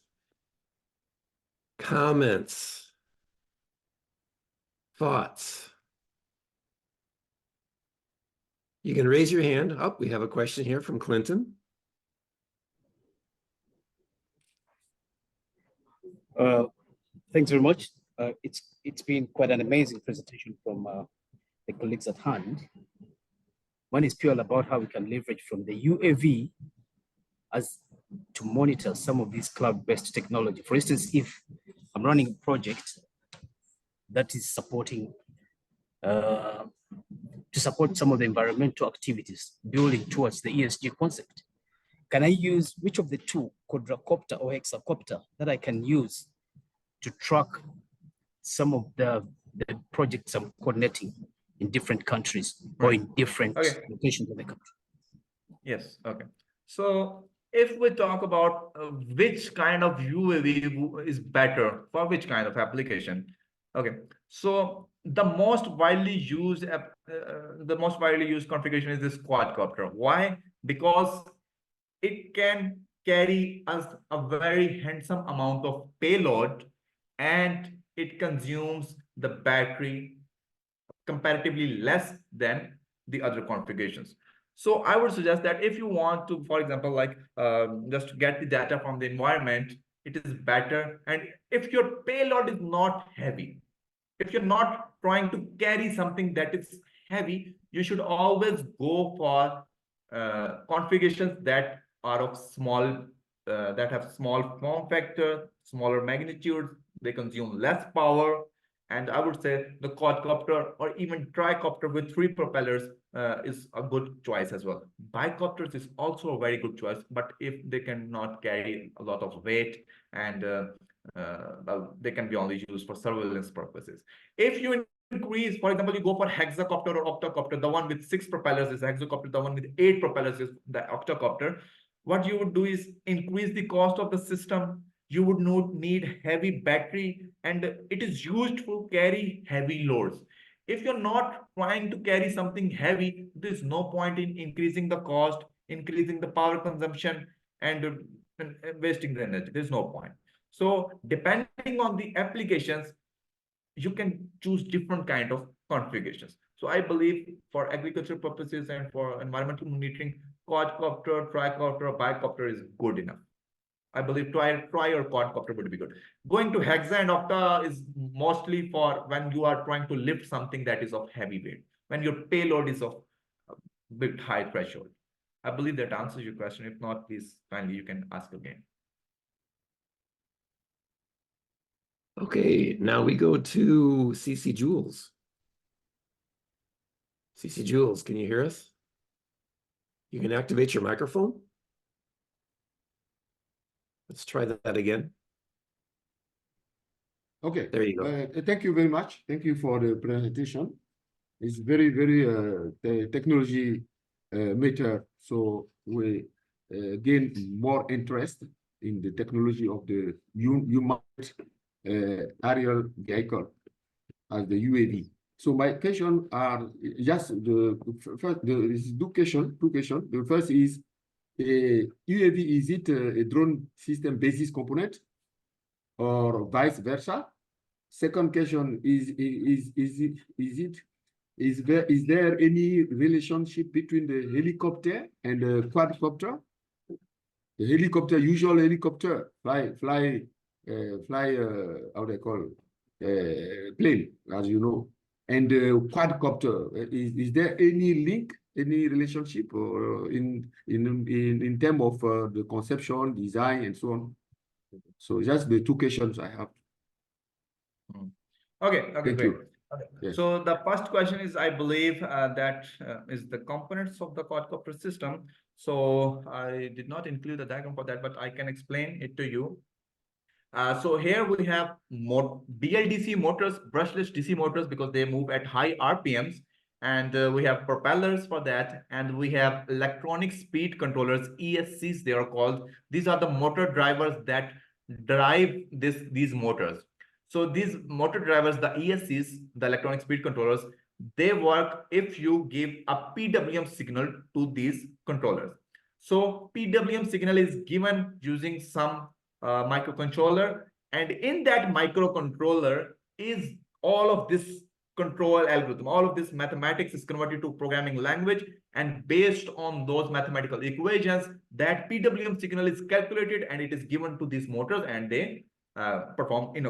comments, thoughts? You can raise your hand. Oh, we have a question here from Clinton. Thanks very much. It's been quite an amazing presentation from the colleagues at hand. One is purely about how we can leverage from the UAV as to monitor some of these cloud-based technology. For instance, if I'm running a project that is supporting to support some of the environmental activities building towards the ESG concept, can I use which of the two, quadrocopter or hexacopter, that I can use to track some of the projects I'm coordinating in different countries or in different locations of the country? Yes, okay. So if we talk about which kind of UAV is better for which kind of application, okay. So the most widely used configuration is this quadcopter. Why? Because it can carry us a very handsome amount of payload, and it consumes the battery comparatively less than the other configurations. So I would suggest that if you want to, for example, like just get the data from the environment, it is better. And if your payload is not heavy, if you're not trying to carry something that is heavy, you should always go for configurations that are of small, that have small form factor, smaller magnitude, they consume less power. And I would say the quadcopter or even tricopter with 3 propellers is a good choice as well. Bicopters is also a very good choice, but if they cannot carry a lot of weight and well, they can be only used for surveillance purposes. If you increase, for example, you go for hexacopter or octocopter, the one with 6 propellers is hexacopter, the one with 8 propellers is the octocopter. What you would do is increase the cost of the system. You would not need heavy battery, and it is used to carry heavy loads. If you're not trying to carry something heavy, there's no point in increasing the cost, increasing the power consumption, and wasting the energy. There's no point. So depending on the applications, you can choose different kind of configurations. So I believe for agricultural purposes and for environmental monitoring, quadcopter, tricopter, or bicopter is good enough. I believe tri or quadcopter would be good. Going to hexa and octa is mostly for when you are trying to lift something that is of heavy weight, when your payload is of a bit high threshold. I believe that answers your question. If not, please kindly you can ask again. Okay, now we go to CC Jules. CC Jules, can you hear us? You can activate your microphone. Let's try that again. Okay. There you go. Thank you very much. Thank you for the presentation. It's very, very the technology matter. So we gain more interest in the technology of the unmanned aerial vehicle as the UAV. So my question are just the first. There is two questions. The first is UAV. Is it a drone system basis component, or vice versa? Second question is there any relationship between the helicopter and the quadcopter? The helicopter, usual helicopter, fly how they call plane, as you know, and the quadcopter. Is there any link, any relationship, or in terms of the conception, design, and so on? So just the two questions I have. Okay, Thank great. you. Okay. Yes. So the first question is, I believe that is the components of the quadcopter system. So I did not include a diagram for that, but I can explain it to you. So here we have BLDC motors, brushless DC motors, because they move at high RPMs. And we have propellers for that. And we have electronic speed controllers, ESCs they are called. These are the motor drivers that drive these motors. So these motor drivers, the ESCs, the electronic speed controllers, they work if you give a PWM signal to these controllers. So PWM signal is given using some microcontroller, and in that microcontroller is all of this control algorithm. All of this mathematics is converted to programming language, and based on those mathematical equations, that PWM signal is calculated and it is given to these motors, and they perform in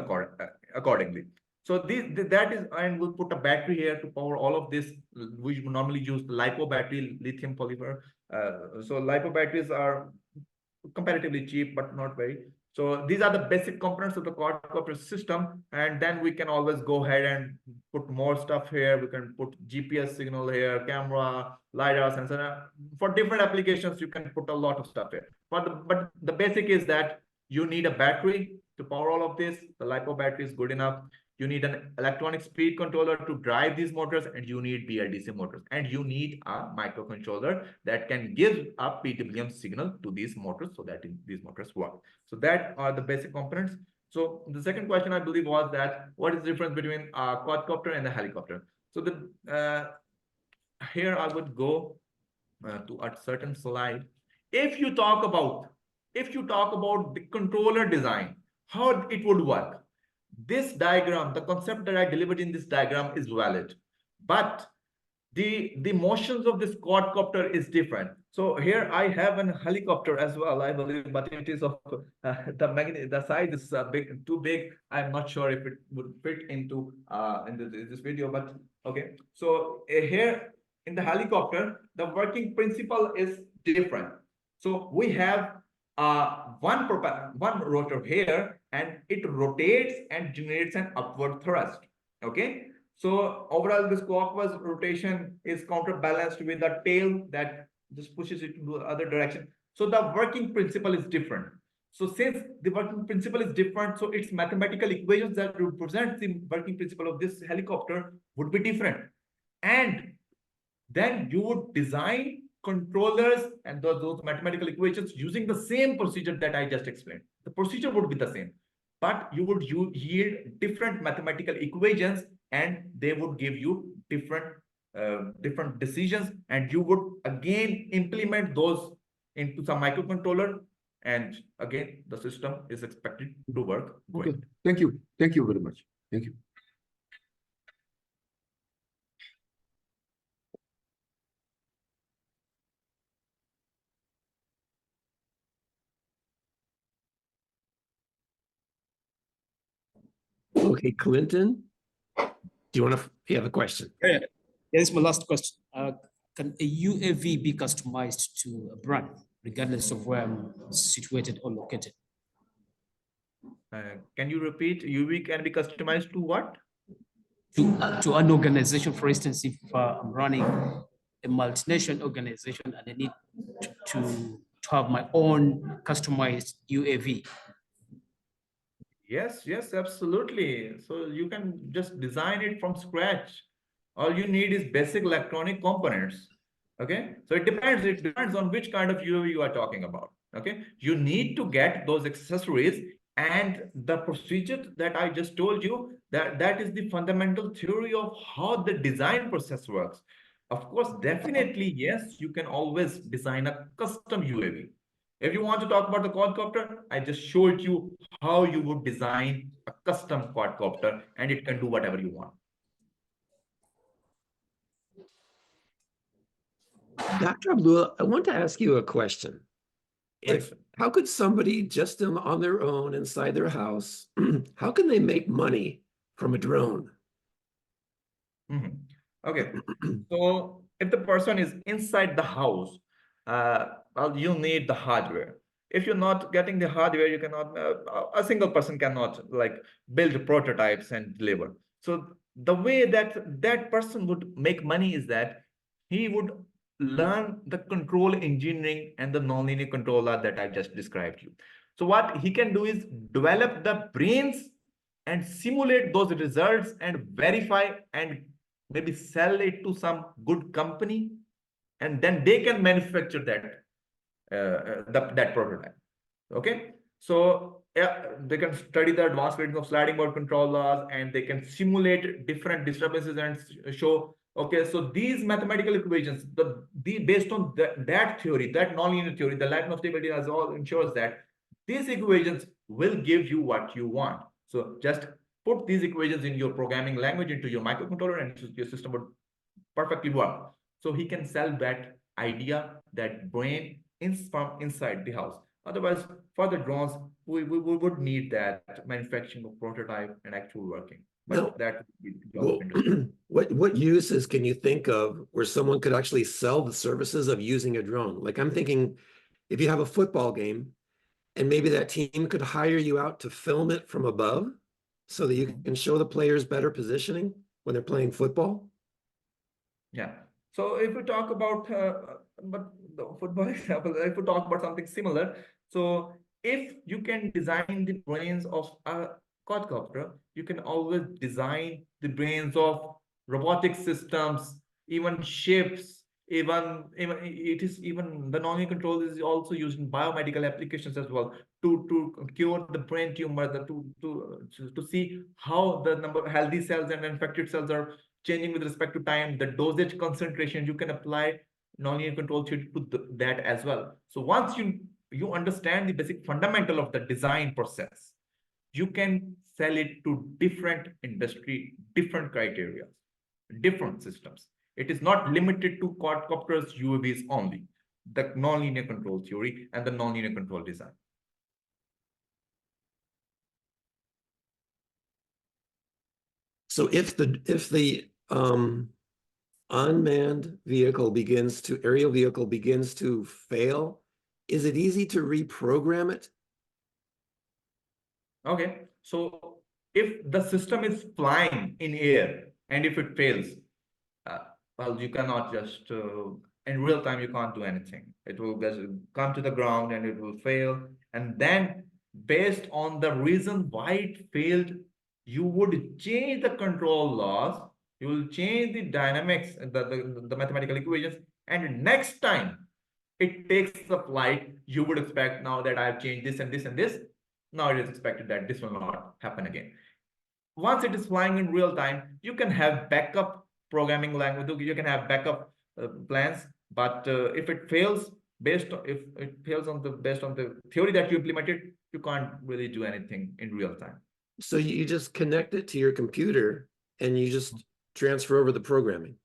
accordingly. So that is, and we'll put a battery here to power all of this. We normally use the LiPo battery, lithium polymer. So LiPo batteries are comparatively cheap, but not very. So these are the basic components of the quadcopter system, and then we can always go ahead and put more stuff here. We can put GPS signal here, camera, LiDAR, sensor. For different applications, you can put a lot of stuff here. But the basic is that you need a battery to power all of this. The LiPo battery is good enough. You need an electronic speed controller to drive these motors, and you need BLDC motors, and you need a microcontroller that can give a PWM signal to these motors so that these motors work. So that are the basic components. So the second question, I believe, was that what is the difference between a quadcopter and a helicopter? So here I would go to a certain slide. If you talk about the controller design, how it would work, this diagram, the concept that I delivered in this diagram is valid, but the motions of this quadcopter is different. So here I have an helicopter as well, I believe, but it is of the size is too big. I'm not sure if it would fit into this video, but okay. So here in the helicopter, the working principle is different. So we have one rotor here, and it rotates and generates an upward thrust. Okay. So overall, this clockwise rotation is counterbalanced with the tail that just pushes it to the other direction. So the working principle is different. So since the working principle is different, so its mathematical equations that represent the working principle of this helicopter would be different. And then you would design controllers and those mathematical equations using the same procedure that I just explained. The procedure would be the same, but you would yield different mathematical equations, and they would give you different decisions, and you would again implement those into some microcontroller, and again the system is expected to work. Okay, thank you very much. Thank you. Okay, Clinton, do you want to, you have a question? Yeah, this is my last question. Can a UAV be customized to a brand, regardless of where I'm situated or located? Can you repeat? UV can be customized to what? To an organization, for instance, if I'm running a multinational organization and I need to have my own customized UAV. Yes, absolutely. So you can just design it from scratch. All you need is basic electronic components. Okay, so it depends on which kind of UAV you are talking about. Okay, you need to get those accessories, and the procedure that I just told you, that is the fundamental theory of how the design process works. Of course, definitely, yes, you can always design a custom UAV. If you want to talk about the quadcopter, I just showed you how you would design a custom quadcopter, and it can do whatever you want. Dr. Abdullah, I want to ask you a question. Right. How could somebody just on their own inside their house, how can they make money from a drone? Okay, so if the person is inside the house, well, you need the hardware. If you're not getting the hardware, you cannot, a single person cannot like build prototypes and deliver. So the way that that person would make money is that he would learn the control engineering and the nonlinear controller that I just described you. So what he can do is develop the brains and simulate those results and verify and maybe sell it to some good company, and then they can manufacture that prototype. Okay, so yeah, they can study the advanced rating of sliding mode controllers, and they can simulate different disturbances and show, okay, so these mathematical equations, based on that theory, that nonlinear theory, the lack of stability as all ensures that these equations will give you what you want. So just put these equations in your programming language into your microcontroller, and your system would perfectly work. So he can sell that idea, that brain from inside the house. Otherwise, for the drones, we would need that manufacturing of prototype and actual working. But No. that would be What uses can you think of where someone could actually sell the services of using a drone? Like I'm thinking, if you have a football game, and maybe that team could hire you out to film it from above so that you can show the players better positioning when they're playing football. Yeah. So if we talk about but the football example, if we talk about something similar, so if you can design the brains of a quadcopter, you can always design the brains of robotic systems, even ships, even the nonlinear control is also used in biomedical applications as well to cure the brain tumor, to see how the number of healthy cells and infected cells are changing with respect to time, the dosage concentration. You can apply nonlinear control theory to that as well. So once you understand the basic fundamental of the design process, you can sell it to different industry, different criteria, different systems. It is not limited to quadcopters, UAVs only. the nonlinear control theory and the nonlinear control design. So if the unmanned aerial vehicle begins to fail, is it easy to reprogram it? Okay, so if the system is flying in air and if it fails, well, you cannot just in real time you can't do anything. It will just come to the ground and it will fail, and then based on the reason why it failed, you would change the control laws, you will change the dynamics, the mathematical equations, and next time it takes the flight, you would expect, now that I've changed this and this and this, now it is expected that this will not happen again. Once it is flying in real time, you can have backup programming language, you can have backup plans, but if it fails based on the theory that you implemented, you can't really do anything in real time. So you just connect it to your computer and you just transfer over the programming.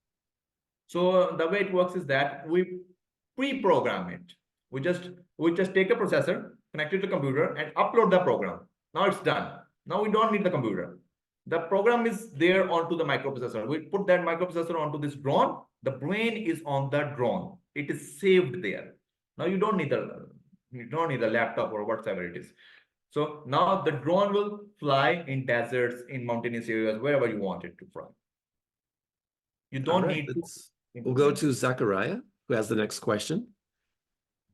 So the way it works is that we pre-program it. We just take a processor, connect it to the computer, and upload the program. Now it's done. Now we don't need the computer. The program is there onto the microprocessor. We put that microprocessor onto this drone. The brain is on the drone. It is saved there. Now you don't need a laptop or whatever it is. So now the drone will fly in deserts, in mountainous areas, wherever you want it to fly. You don't need to. We'll go to Zachariah, who has the next question.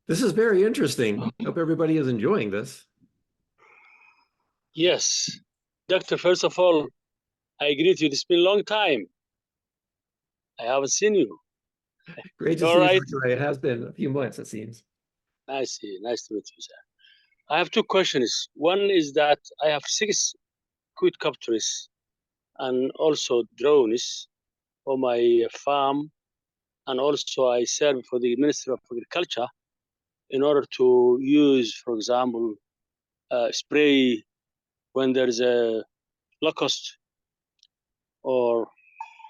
This is very interesting. Hope everybody is enjoying this. Yes. Doctor, first of all, I greet you. It's been a long time. I haven't seen you. Great to All see right. you, Zachariah. It has been a few months, it seems. Nice to meet you, sir. I have two questions. One is that I have 6 quadcopters and also drones for my farm, and also I serve for the Ministry of Agriculture in order to use, for example, spray when there's a locust or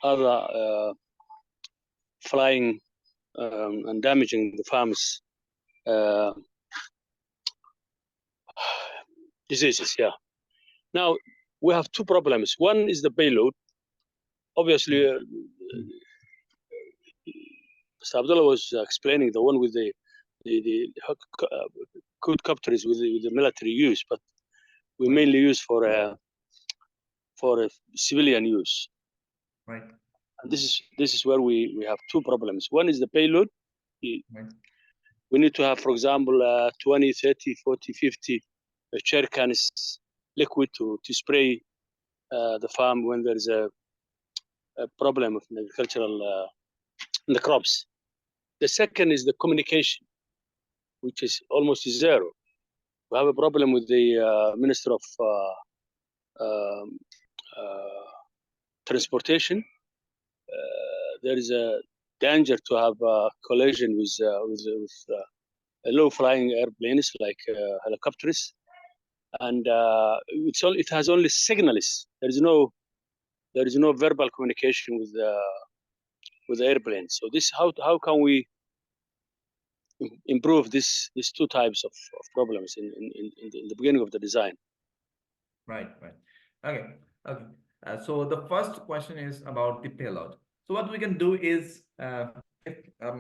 other flying and damaging the farms diseases. Yeah. Now we have 2 problems. One is the payload. Obviously, Mr. Abdullah was explaining the one with the quadcopters with the military use, but we mainly use for civilian use. Right. And this is where we have 2 problems. One is the payload. Right. We need to have, for example, 20, 30, 40, 50 cherry cans liquid to spray the farm when there is a problem of agricultural in the crops. The second is the communication, which is almost zero. We have a problem with the Minister of Transportation. There is a danger to have a collision with low-flying airplanes like helicopters, and it has only signals. There is no verbal communication with the airplane. So this how can we improve these 2 types of problems in the beginning of the design? Right. Okay. So the first question is about the payload. So what we can do is,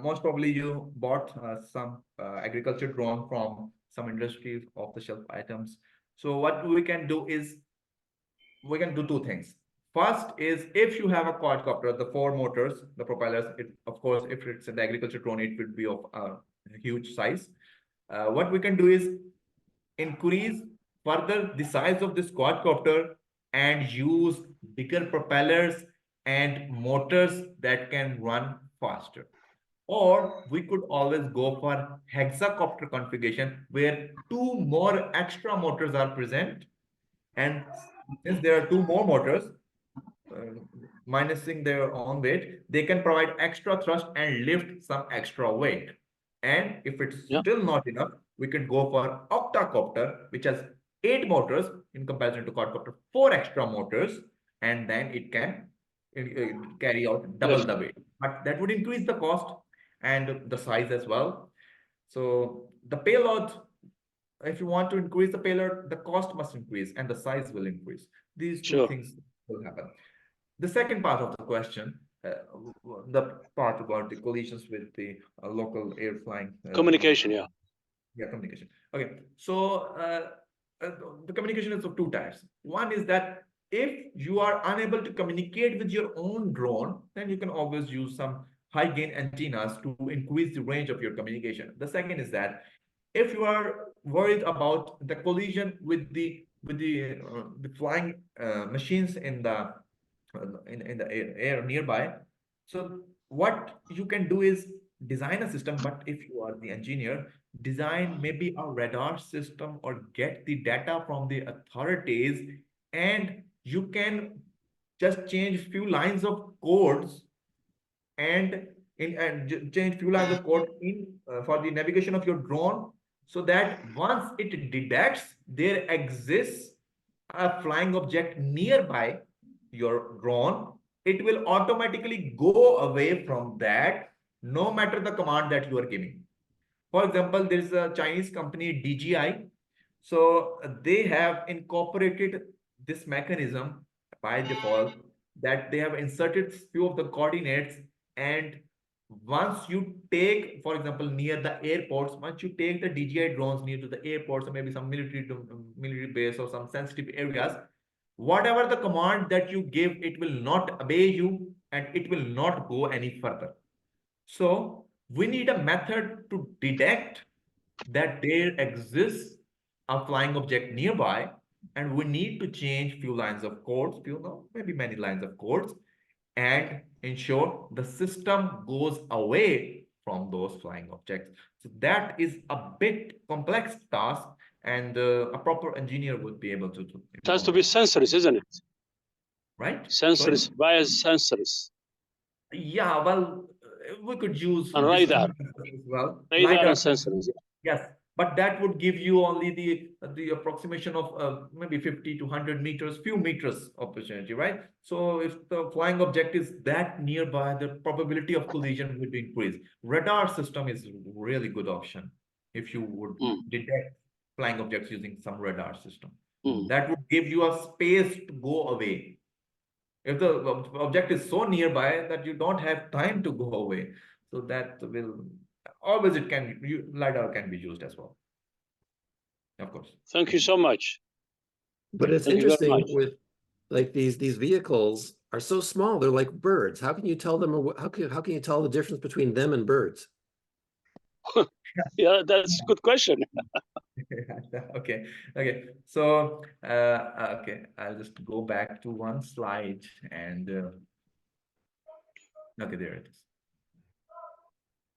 most probably you bought some agriculture drone from some industry off-the-shelf items. So what we can do is, we can do 2 things. First is, if you have a quadcopter, the 4 motors, the propellers, of course, if it's an agriculture drone, it would be of a huge size. What we can do is increase further the size of this quadcopter and use bigger propellers and motors that can run faster. Or we could always go for hexacopter configuration, where 2 more extra motors are present, and since there are 2 more motors, minusing their own weight, they can provide extra thrust and lift some extra weight. And if it's still not enough, we can go for octacopter, which has 8 motors in comparison to quadcopter, 4 extra motors, and then it can carry out double the weight. But that would increase the cost and the size as well. So the payload, if you want to increase the payload, the cost must increase and the size will increase. These two Sure. things will happen. The second part of the question, the part about the collisions with the local air flying Communication, yeah. Yeah, communication. Okay, so the communication is of two types. One is that if you are unable to communicate with your own drone, then you can always use some high gain antennas to increase the range of your communication. The second is that if you are worried about the collision with the flying machines in the air nearby, so what you can do is design a system. But if you are the engineer, design maybe a radar system or get the data from the authorities, and you can just change few lines of codes and change few lines of code in for the navigation of your drone, so that once it detects there exists a flying object nearby your drone, it will automatically go away from that, no matter the command that you are giving. For example, there is a Chinese company, DJI. So they have incorporated this mechanism by default, that they have inserted few of the coordinates. And once you take, for example, near the airports, once you take the DJI drones near to the airports or maybe some military base or some sensitive areas, whatever the command that you give, it will not obey you and it will not go any further. So we need a method to detect that there exists a flying object nearby, and we need to change few lines of codes, maybe many lines of codes, and ensure the system goes away from those flying objects. So that is a bit complex task, and a proper engineer would be able to do. It has to be sensors, isn't it? Right? Sensors, bias sensors. Yeah, well, we could use And radar. as well. Radar and sensors. Yes, but that would give you only the approximation of maybe 50 to 100 meters, few meters opportunity, right? So if the flying object is that nearby, the probability of collision would increase. Radar system is really good option if you would detect flying objects using some radar system. That would give you a space to go away. If the object is so nearby that you don't have time to go away, so that will always LiDAR can be used as well. Of course. Thank you so much. But it's Thank you very interesting much. with like these vehicles are so small, they're like birds. How can you tell them, how can you tell the difference between them and birds? Yeah, that's a good question. Okay. So okay, I'll just go back to one slide and okay, there it is.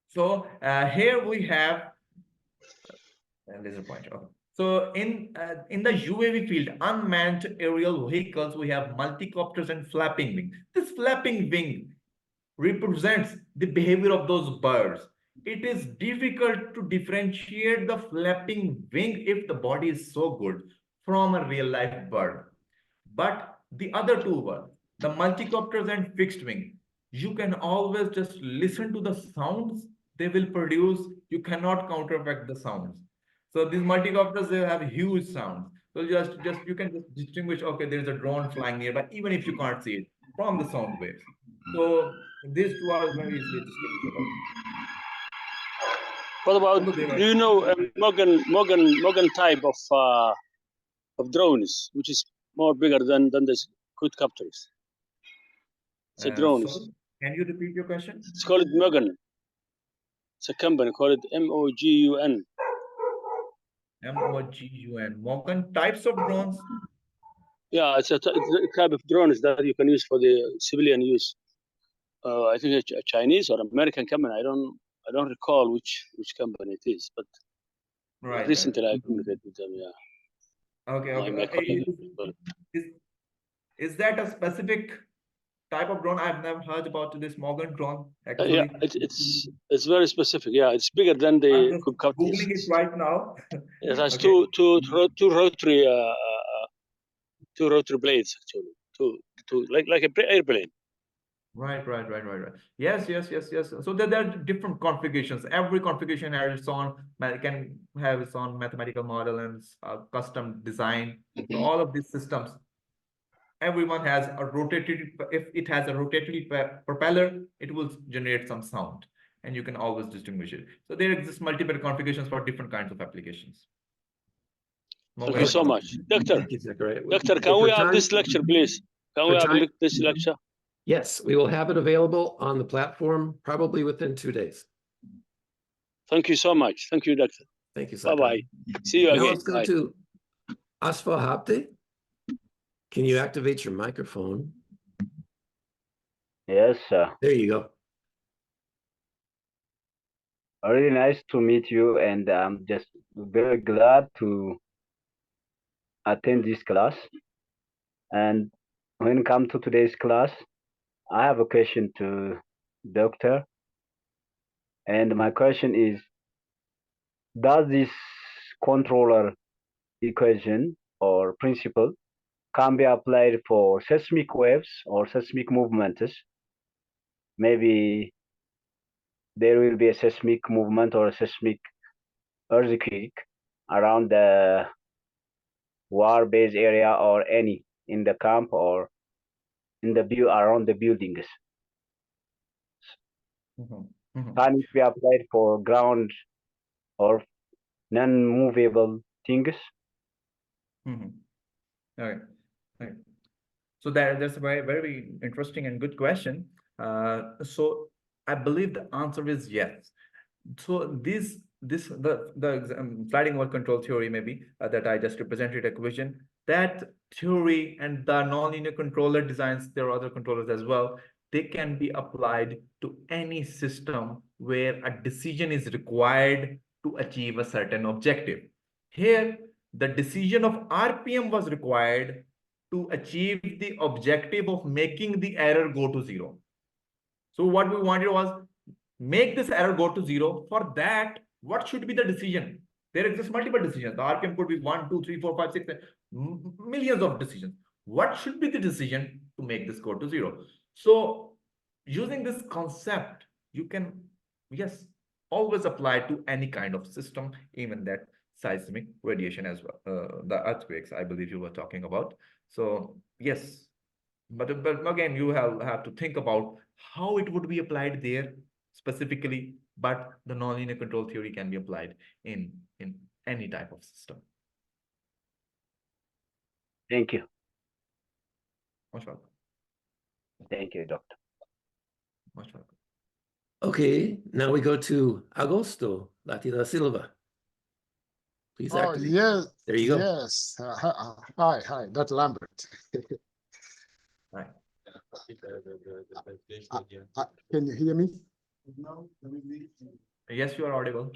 So here we have laser pointer. Okay. So in the UAV field, unmanned aerial vehicles, we have multicopters and flapping wing. This flapping wing represents the behavior of those birds. It is difficult to differentiate the flapping wing if the body is so good from a real life bird. But the other two birds, the multicopters and fixed wing, you can always just listen to the sounds they will produce. You cannot counteract the sounds. So these multicopters, they have huge sounds. So just you can just distinguish, okay, there's a drone flying nearby, even if you can't see it from the sound waves. So these two are very easily distinguishable. What about, do you know Morgan type of drones, which is more bigger than the quadcopters? It's a drone. Sorry, can you repeat your question? It's called Morgan. It's a company called MOGUN. MOGUN. Morgan types of drones? Yeah, it's a type of drones that you can use for the civilian use. I think it's a Chinese or American company. I don't recall which company it is, but recently I communicated with them. Yeah. Okay. Is that a specific type of drone? I've never heard about this Morgan drone. Actually, yeah, it's very specific. Yeah, it's bigger than the quadcopters. Googling it right now. It has Okay. two rotary blades actually. Two like an airplane. Right. Yes. So there are different configurations. Every configuration has its own, can have its own mathematical model and custom design. So all of these systems, everyone has a rotated, if it has a rotated propeller, it will generate some sound, and you can always distinguish it. So there exist multiple configurations for different kinds of applications. Thank you so much. Doctor, Thank you, Zachariah. Doctor, For can we have time- this lecture, please? Can we for have time- this lecture? Yes, we will have it available on the platform probably within 2 days. Thank you so much. Thank you, Doctor. Thank you, Bye-bye. Zachariah. See you Now again. let's go Bye. to Asfa Habte. Can you activate your microphone? Yes, sir. There you go. Really nice to meet you, and I'm just very glad to attend this class. And when it comes to today's class, I have a question to Doctor. And my question is, does this controller equation or principle can be applied for seismic waves or seismic movements? Maybe there will be a seismic movement or a seismic earthquake around the war base area or any in the camp or in the view around the buildings. Can it be applied for ground or non-movable things? Okay. So that's a very interesting and good question. So I believe the answer is yes. So the sliding wall control theory, maybe that I just represented equation, that theory and the nonlinear controller designs, there are other controllers as well, they can be applied to any system where a decision is required to achieve a certain objective. Here, the decision of RPM was required to achieve the objective of making the error go to 0. So what we wanted was make this error go to 0. For that, what should be the decision? There exist multiple decisions. The RPM could be 1, 2, 3, 4, 5, 6, millions of decisions. What should be the decision to make this go to 0? So using this concept, you can, yes, always apply to any kind of system, even that seismic radiation as well. The earthquakes, I believe you were talking about. So yes, but again, you have to think about how it would be applied there specifically, but the nonlinear control theory can be applied in any type of system. Thank you. Most welcome. Thank you, Doctor. Most welcome. Okay, now we go to Agosto Latila Silva. Please Oh, activate. yes. There you go. Yes. Hi, Dr. Lambert. Right. Can you hear me? Yes, you are audible.